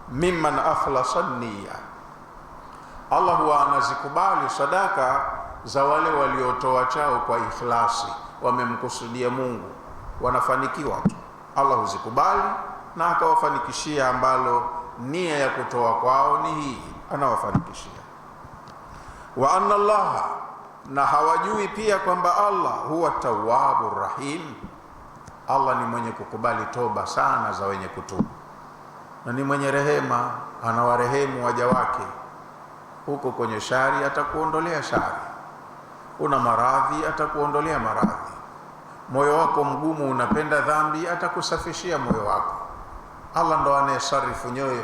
mimman akhlasa niyya. Allah huwa anazikubali sadaka za wale waliotoa chao kwa ikhlasi, wamemkusudia Mungu, wanafanikiwa tu. Allah huzikubali na akawafanikishia ambalo nia ya kutoa kwao ni hii, anawafanikishia. Wa anna Allah, na hawajui pia kwamba Allah huwa tawwabur rahim. Allah ni mwenye kukubali toba sana za wenye kutubu, na ni mwenye rehema, anawarehemu waja wake. Huko kwenye shari atakuondolea shari, una maradhi atakuondolea maradhi, moyo wako mgumu unapenda dhambi atakusafishia moyo wako. Allah ndo anayesarifu nyoyo.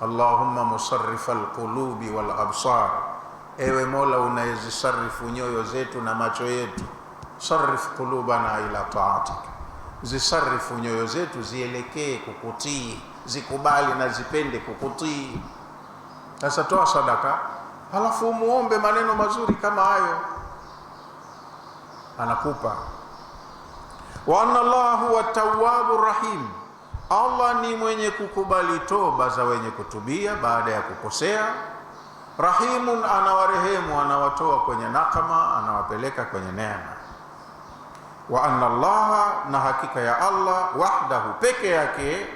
Allahumma musarrifal qulubi wal absar, ewe Mola unayezisarifu nyoyo zetu na macho yetu. Sarif qulubana ila taatik, zisarifu nyoyo zetu zielekee kukutii, zikubali na zipende kukutii. Sasa toa sadaka, halafu muombe maneno mazuri kama hayo, anakupa. Wa anna Allah huwa tawwabur rahim, Allah ni mwenye kukubali toba za wenye kutubia baada ya kukosea. Rahimun, anawarehemu, anawatoa kwenye nakama, anawapeleka kwenye neema. Wa anna Allah, na hakika ya Allah, wahdahu, peke yake,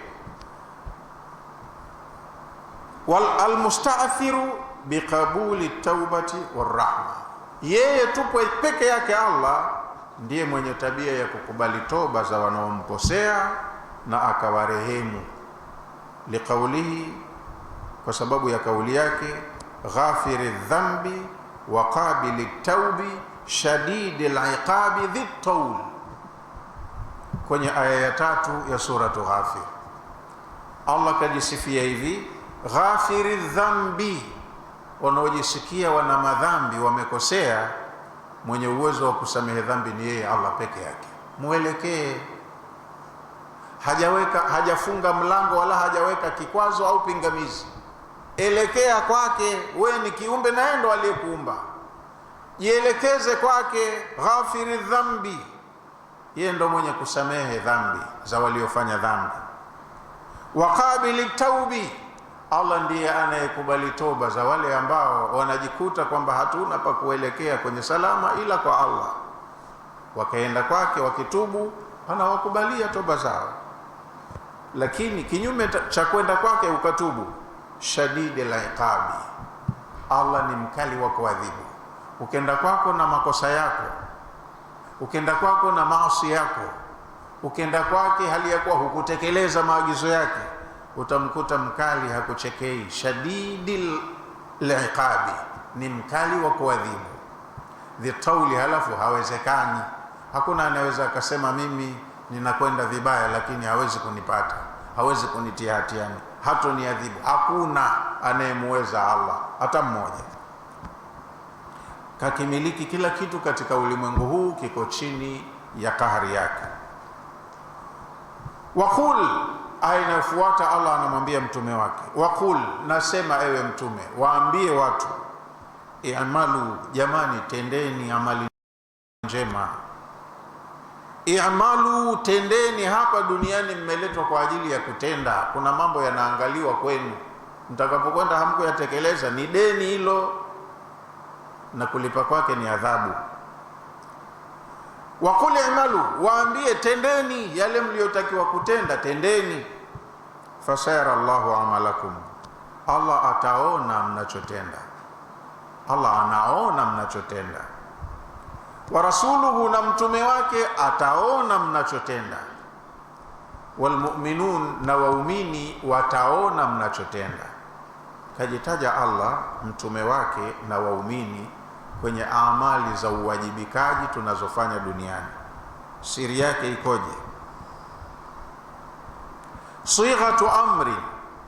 wal almustaathiru biqabuli taubati warahma, yeye tu peke yake Allah ndiye mwenye tabia ya kukubali toba za wanaomkosea na akawarehemu. Liqaulihi, kwa sababu ya kauli yake, ghafiri dhambi wa qabili taubi shadidil iqabi dhit taul, kwenye aya ya 3 ya suratu Ghafir. Allah kajisifia hivi, ghafiri dhambi, wanaojisikia wana madhambi, wamekosea, mwenye uwezo wa kusamehe dhambi ni yeye Allah peke yake. Muelekee, hajafunga mlango wala hajaweka kikwazo au pingamizi. Elekea kwake, we ni kiumbe na yeye ndo aliyekuumba. Jielekeze kwake, ghafiri dhambi, yeye ndo mwenye kusamehe dhambi za waliofanya dhambi. Wa qabili taubi, Allah ndiye anayekubali toba za wale ambao wanajikuta kwamba hatuna pa kuelekea kwenye salama ila kwa Allah, wakaenda kwake wakitubu, anawakubalia toba zao. Lakini kinyume cha kwenda kwake ukatubu, shadidil iqabi, Allah ni mkali wa kuadhibu. Ukenda kwako na makosa yako, ukenda kwako na maasi yako, ukenda kwake hali ya kuwa hukutekeleza maagizo yake, utamkuta mkali, hakuchekei. Shadidil iqabi, ni mkali wa kuadhibu. Dhitauli, halafu hawezekani. Hakuna anaweza akasema mimi ninakwenda vibaya lakini hawezi kunipata, hawezi kunitia hatiani, hatoniadhibu. Hakuna anayemweza Allah hata mmoja. Kakimiliki kila kitu katika ulimwengu huu, kiko chini ya kahari yake. Waqul, aya inayofuata Allah anamwambia mtume wake, waqul, nasema ewe mtume, waambie watu, i'malu, jamani tendeni amali njema. I'malu, tendeni. Hapa duniani mmeletwa kwa ajili ya kutenda. Kuna mambo yanaangaliwa kwenu, mtakapokwenda hamkuyatekeleza ni deni hilo, na kulipa kwake ni adhabu. Wa qul i'malu, waambie tendeni yale mliotakiwa kutenda, tendeni. Fasayara Allahu amalakum, Allah ataona mnachotenda. Allah anaona mnachotenda. Wa rasuluhu, na mtume wake ataona mnachotenda. Wal mu'minun, na waumini wataona mnachotenda. Kajitaja Allah, mtume wake na waumini, kwenye amali za uwajibikaji tunazofanya duniani. Siri yake ikoje? Sighatu amri,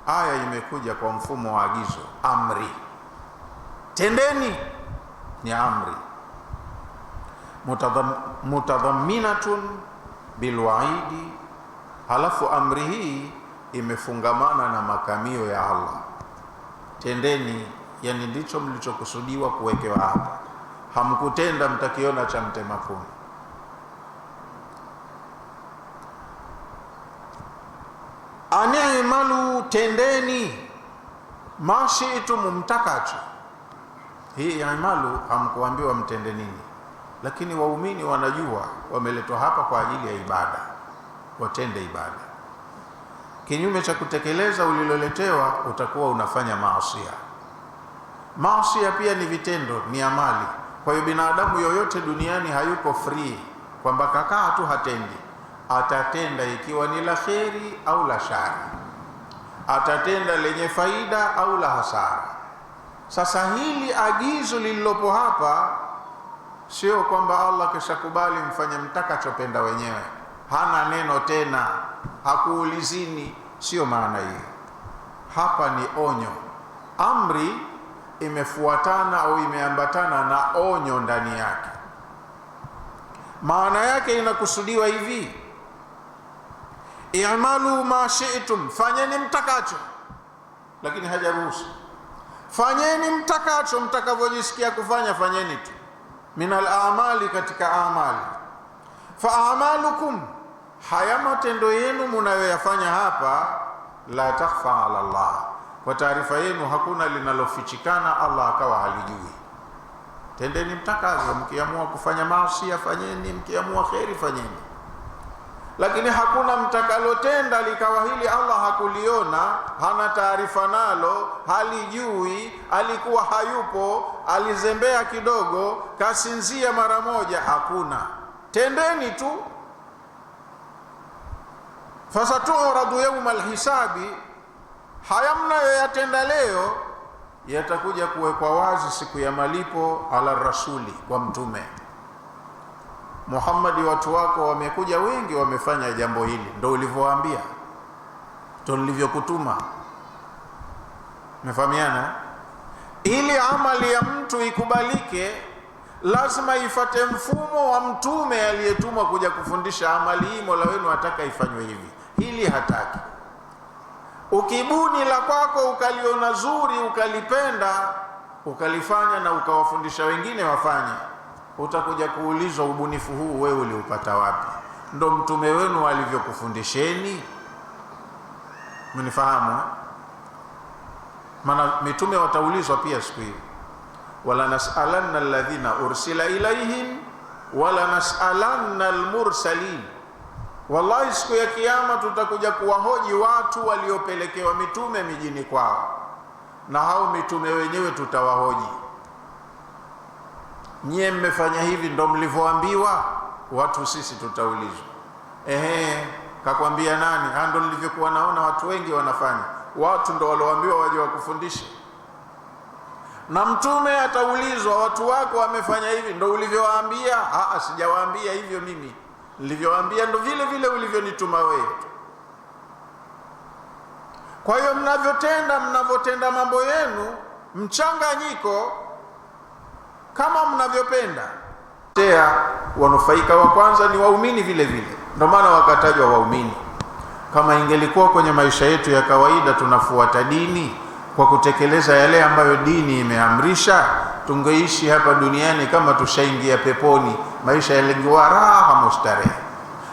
aya imekuja kwa mfumo wa agizo, amri. Tendeni ni amri, mutadhamminatun bilwaidi, halafu amri hii imefungamana na makamio ya Allah. Tendeni, yani ndicho mlichokusudiwa kuwekewa hapa. Hamkutenda mtakiona cha mtema kuni. Ani'malu, tendeni, mashi'tum, mtakacho. Hii i'malu hamkuambiwa mtende nini, lakini waumini wanajua wameletwa hapa kwa ajili ya ibada, watende ibada. Kinyume cha kutekeleza uliloletewa utakuwa unafanya maasiya. Maasiya pia ni vitendo, ni amali. Kwa hiyo binadamu yoyote duniani hayuko free kwamba kakaa tu hatendi. Atatenda ikiwa ni la kheri au la shari, atatenda lenye faida au la hasara. Sasa hili agizo lililopo hapa sio kwamba Allah kishakubali mfanye mtakachopenda wenyewe, hana neno tena, hakuulizini, sio maana hiyo. Hapa ni onyo. Amri imefuatana au imeambatana na onyo ndani yake. Maana yake inakusudiwa hivi: i'malu ma shi'tum, fanyeni mtakacho, lakini hajaruhusu. Fanyeni mtakacho, mtakavyojisikia kufanya fanyeni tu. Minal a'mali, katika amali. Fa a'malukum, haya matendo yenu mnayoyafanya hapa, la takhfa ala Allah, kwa taarifa yenu hakuna linalofichikana Allah akawa halijui. Tendeni mtakavyo, mkiamua kufanya maasi fanyeni, mkiamua kheri fanyeni. Lakini hakuna mtakalotenda likawa hili Allah hakuliona, hana taarifa nalo, halijui, alikuwa hayupo, alizembea kidogo, kasinzia mara moja. Hakuna. Tendeni tu. Fasatu'radu yawmal hisabi, haya mnayoyatenda leo yatakuja kuwekwa wazi siku ya malipo. Ala rasuli, kwa mtume Muhammad, watu wako wamekuja wengi, wamefanya jambo hili, ndio ulivyowaambia, ndio nilivyokutuma. Mefahamiana? Ili amali ya mtu ikubalike, lazima ifate mfumo wa mtume aliyetumwa kuja kufundisha amali hii. Mola wenu ataka ifanywe hivi, hili hataki. Ukibuni la kwako ukaliona zuri, ukalipenda, ukalifanya na ukawafundisha wengine wafanye, utakuja kuulizwa ubunifu huu wewe uliupata wapi? Ndo mtume wenu alivyokufundisheni. Mnifahamu? Maana mitume wataulizwa pia siku hiyo. Wala nas'alanna alladhina ursila ilaihim wala nas'alanna almursalin. Wallahi siku ya kiyama tutakuja kuwahoji watu waliopelekewa mitume mijini kwao, na hao mitume wenyewe tutawahoji, nyie mmefanya hivi ndo mlivyoambiwa? Watu sisi tutaulizwa. Kakwambia nani? Ndo nilivyokuwa naona watu wengi wanafanya. Watu ndo walioambiwa waje wakufundishe. Na mtume ataulizwa, watu wako wamefanya hivi, ndo ulivyowaambia? Sijawaambia hivyo mimi, nilivyowaambia ndo vile vile ulivyonituma wewe. Kwa hiyo mnavyotenda mambo yenu mchanganyiko kama mnavyopenda. Wanufaika wa kwanza ni waumini vile vile, ndio maana wakatajwa waumini. Kama ingelikuwa kwenye maisha yetu ya kawaida tunafuata dini kwa kutekeleza yale ambayo dini imeamrisha, tungeishi hapa duniani kama tushaingia peponi, maisha yalingekuwa raha mustarehe.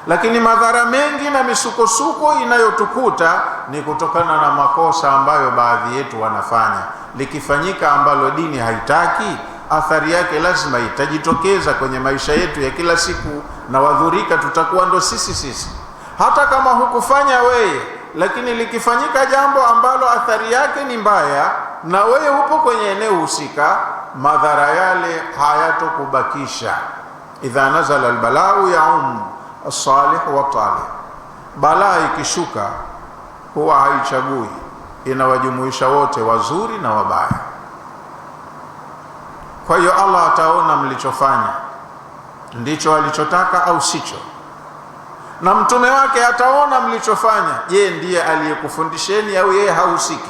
Lakini madhara mengi na misukosuko inayotukuta ni kutokana na makosa ambayo baadhi yetu wanafanya. Likifanyika ambalo dini haitaki, athari yake lazima itajitokeza kwenye maisha yetu ya kila siku, na wadhurika tutakuwa ndo sisi. Hata kama hukufanya wewe, lakini likifanyika jambo ambalo athari yake ni mbaya na wewe upo kwenye eneo husika, madhara yale hayatokubakisha. Idha nazala albalau yaum as-salih wa talih, balaa ikishuka huwa haichagui, inawajumuisha wote, wazuri na wabaya. Kwa hiyo Allah ataona mlichofanya ndicho alichotaka au sicho, na mtume wake ataona mlichofanya, je, ndiye aliyekufundisheni au yeye hahusiki,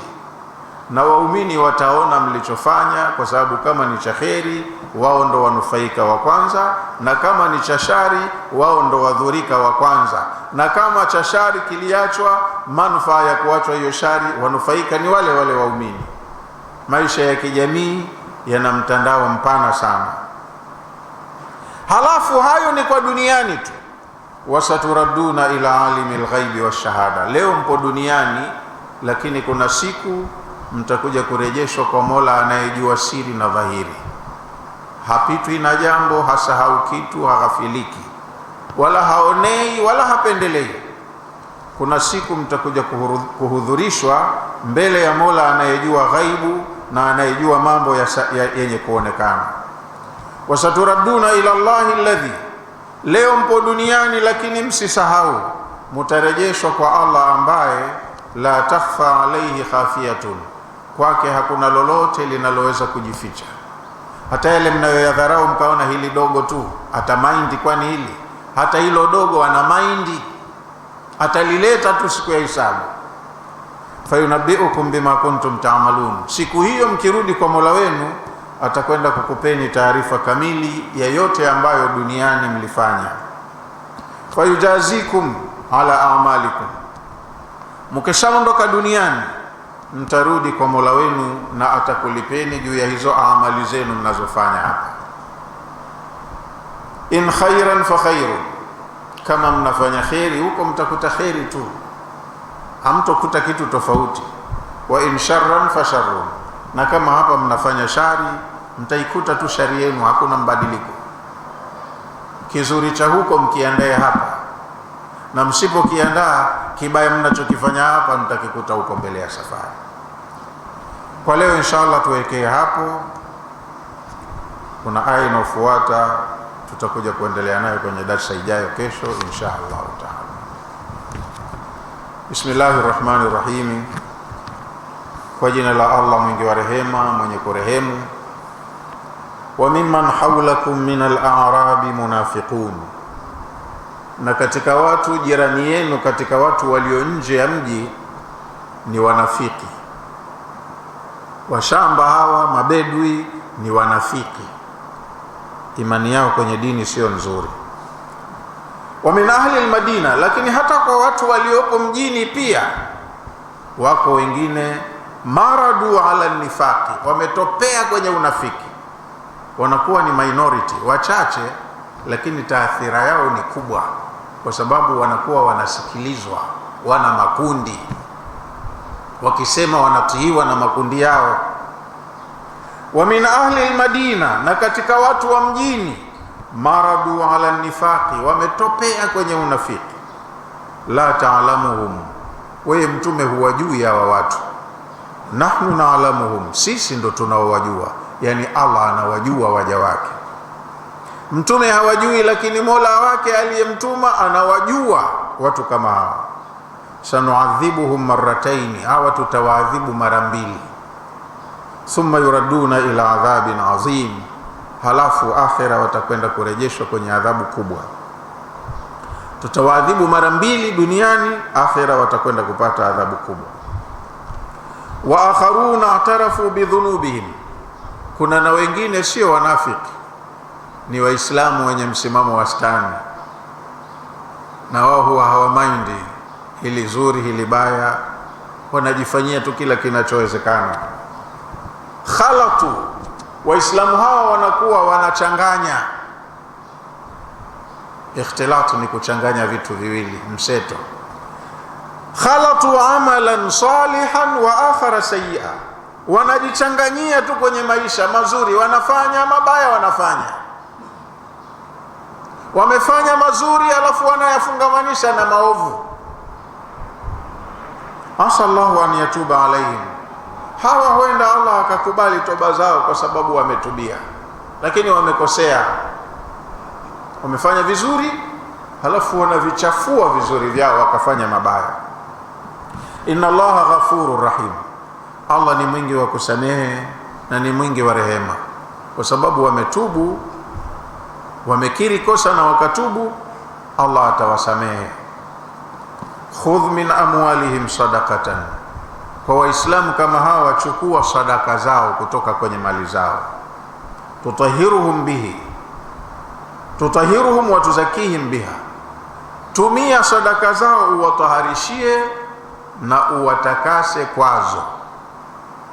na waumini wataona mlichofanya, kwa sababu kama ni cha kheri wao ndo wanufaika wa kwanza, na kama ni cha shari wao ndo wadhurika wa kwanza, na kama cha shari kiliachwa, manufaa ya kuachwa hiyo shari wanufaika ni wale wale waumini. Maisha ya kijamii yana mtandao mpana sana. Halafu hayo ni kwa duniani tu. Wasaturaduna ila alimil ghaibi washahada, leo mpo duniani, lakini kuna siku mtakuja kurejeshwa kwa Mola anayejua siri na dhahiri. Hapitwi na jambo, hasahau kitu, haghafiliki, wala haonei wala hapendelei. Kuna siku mtakuja kuhudhurishwa mbele ya Mola anayejua ghaibu na anayejua mambo yenye kuonekana. Wasaturaduna ila Allahi alladhi, leo mpo duniani, lakini msisahau mutarejeshwa kwa Allah ambaye la takhfa alayhi khafiyatun, kwake hakuna lolote linaloweza kujificha. Hata yale mnayoyadharau mkaona hili dogo tu, hata maindi, kwani hili hata hilo dogo ana maindi, atalileta tu siku ya hisabu. Fayunabbiukum bima kuntum ta'malun, siku hiyo mkirudi kwa Mola wenu atakwenda kukupeni taarifa kamili ya yote ambayo duniani mlifanya. Fayujazikum ala a'malikum, mkishaondoka duniani mtarudi kwa Mola wenu na atakulipeni juu ya hizo amali zenu mnazofanya hapa. In khairan fa khairun, kama mnafanya khairi huko mtakuta khairi tu, hamtokuta kitu tofauti. Wa in sharran fa sharrun, na kama hapa mnafanya shari mtaikuta tu shari yenu, hakuna mbadiliko. Kizuri cha huko mkiandae hapa, na msipokiandaa kibaya mnachokifanya hapa mtakikuta huko mbele ya safari. Kwa leo inshallah tuwekee hapo. Kuna aya inayofuata tutakuja kuendelea nayo kwenye darasa ijayo kesho inshallah taala. Bismillahir Rahmanir Rahim, kwa jina la Allah mwingi wa rehema mwenye kurehemu. Wa mimman hawlakum min al-a'rabi munafiqun, na katika watu jirani yenu, katika watu walio nje ya mji ni wanafiki. Washamba hawa mabedui ni wanafiki, imani yao kwenye dini sio nzuri. Wa min ahli al-Madina, lakini hata kwa watu waliopo mjini pia wako wengine maradu ala nifaqi, wametopea kwenye unafiki. Wanakuwa ni minority, wachache, lakini taathira yao ni kubwa, kwa sababu wanakuwa wanasikilizwa, wana makundi, wakisema wanatiiwa na makundi yao. Wa min ahli al-Madina, na katika watu wa mjini maradu ala nifaqi, wametopea kwenye unafiki. La ta'lamuhum, wewe mtume huwajui hawa watu. Nahnu na'lamuhum, sisi ndo tunaowajua, yani Allah anawajua waja wake. Mtume hawajui, lakini Mola wake aliyemtuma anawajua watu kama hawa. Sanuadhibuhum marrataini, hawa tutawaadhibu mara mbili. Thumma yuraduna ila adhabin azim, halafu akhira watakwenda kurejeshwa kwenye adhabu kubwa. Tutawaadhibu mara mbili duniani, akhira watakwenda kupata adhabu kubwa. Wa akharuna atarafu bidhunubihim, kuna na wengine sio wanafiki, ni waislamu wenye msimamo wastani, na wao huwa hawamaindi hili zuri hili baya, wanajifanyia tu kila kinachowezekana. Khalatu, waislamu hawa wanakuwa wanachanganya. Ikhtilatu ni kuchanganya vitu viwili, mseto. Khalatu amalan salihan wa akhara sayyi'a, wanajichanganyia tu kwenye maisha mazuri, wanafanya mabaya, wanafanya wamefanya mazuri alafu wanayafungamanisha na maovu. Asallahu an yatuba alaihim, hawa huenda Allah akakubali toba zao kwa sababu wametubia, lakini wamekosea. Wamefanya vizuri halafu wanavichafua vizuri vyao wakafanya mabaya. Inna Allaha ghafurur rahim, Allah ni mwingi wa kusamehe na ni mwingi wa rehema. kwa sababu wametubu, wamekiri kosa na wakatubu, Allah atawasamehe. Khudh min amwalihim sadaqatan, kwa waislamu kama hawa wachukua sadaka zao kutoka kwenye mali zao. Tutahiruhum bihi, tutahiruhum wa tuzakihim biha, tumia sadaka zao uwataharishie na uwatakase kwazo.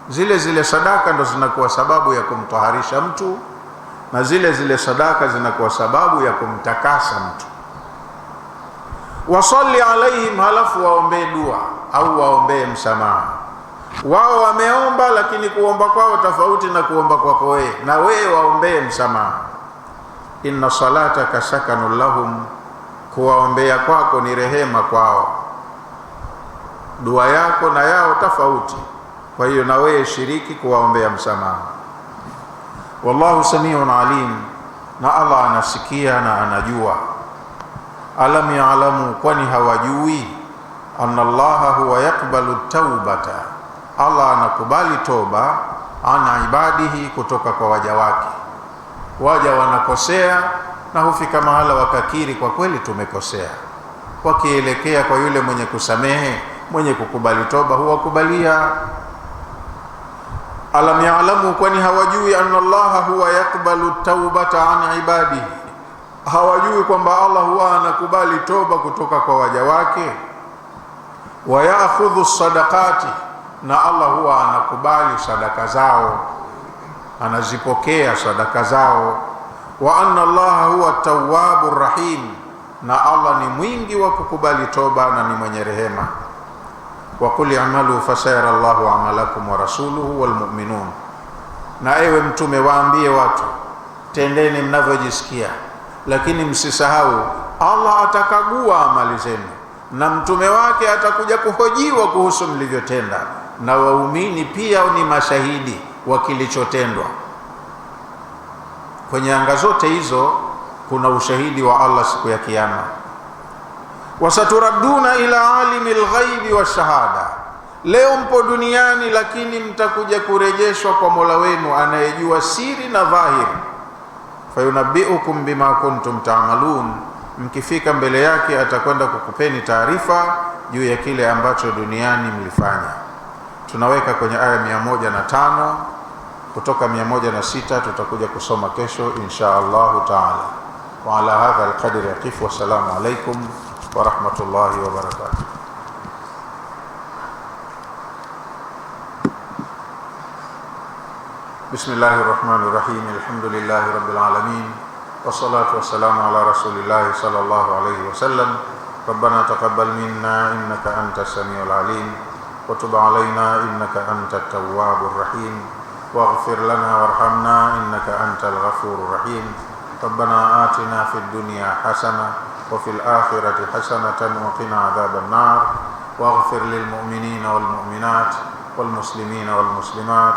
Zile sadaka ndo zinakuwa sababu ya kumtaharisha mtu, na zile sadaka zinakuwa sababu ya kumtakasa mtu. Wasalli alaihim, halafu waombee dua au waombee msamaha. Wao wameomba, lakini kuomba kwao tofauti na kuomba kwako wewe, na wewe waombee msamaha. Inna salataka sakanun lahum, kuwaombea kwako ni rehema kwao. Dua yako na yao tofauti, kwa hiyo na wewe shiriki kuwaombea msamaha. Wallahu samiun alim, na Allah anasikia na anajua. Alam ya'lamu, kwani hawajui? Anna Allaha huwa yakbalu taubata, Allah anakubali toba, ana ibadihi, kutoka kwa waja wake. Waja wanakosea na hufika mahala wakakiri, kwa kweli tumekosea, wakielekea kwa yule mwenye kusamehe, mwenye kukubali toba, huwakubalia. Alam ya'lamu, kwani hawajui? Anna Allaha huwa yakbalu taubata an ibadihi, hawajui kwamba Allah huwa anakubali toba kutoka kwa waja wake. Wa ya'khudhu sadaqati, na Allah huwa anakubali sadaka zao, anazipokea sadaka zao. Wa anna Allaha huwa tawwabur rahim, na Allah ni mwingi wa kukubali toba na ni mwenye rehema. Wa qul i'malu fasayara Allahu amalakum wa rasuluhu wal mu'minun, na ewe mtume waambie watu, tendeni mnavyojisikia, lakini msisahau Allah atakagua amali zenu, na mtume wake atakuja kuhojiwa kuhusu mlivyotenda, na waumini pia ni mashahidi wa kilichotendwa. Kwenye anga zote hizo kuna ushahidi wa Allah siku ya kiyama. Wasaturadduna ila alimil ghaibi wa shahada, leo mpo duniani lakini mtakuja kurejeshwa kwa Mola wenu anayejua siri na dhahiri. Fayunabbiukum bima kuntum ta'malun, mkifika mbele yake atakwenda kukupeni taarifa juu ya kile ambacho duniani mlifanya. Tunaweka kwenye aya 105 kutoka 106, tutakuja kusoma kesho insha Allahu taala. Wa ala hadha alqadri yaqif, wa salamu alaykum wa rahmatullahi wa barakatuh. Bismillahir rahmanir rahim. Alhamdulillahi rabbil alamin, wassalatu wassalamu ala rasulillahi sallallahu alayhi wasallam. Rabbana taqabbal minna innaka antas samiul alim, wa tub alayna innaka antat tawwabur rahim, waghfir lana warhamna innaka antal ghafurur rahim. Rabbana atina fid dunya hasanah wa fil akhirati hasanatan wa qina adhaban nar, waghfir lil mu'minina wal mu'minat wal muslimina wal muslimat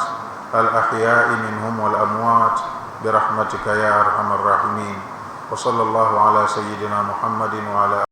al ahya'i minhum wal amwat birahmatika ya arhamar rahimin. Wa sallallahu ala sayyidina Muhammadin wa ala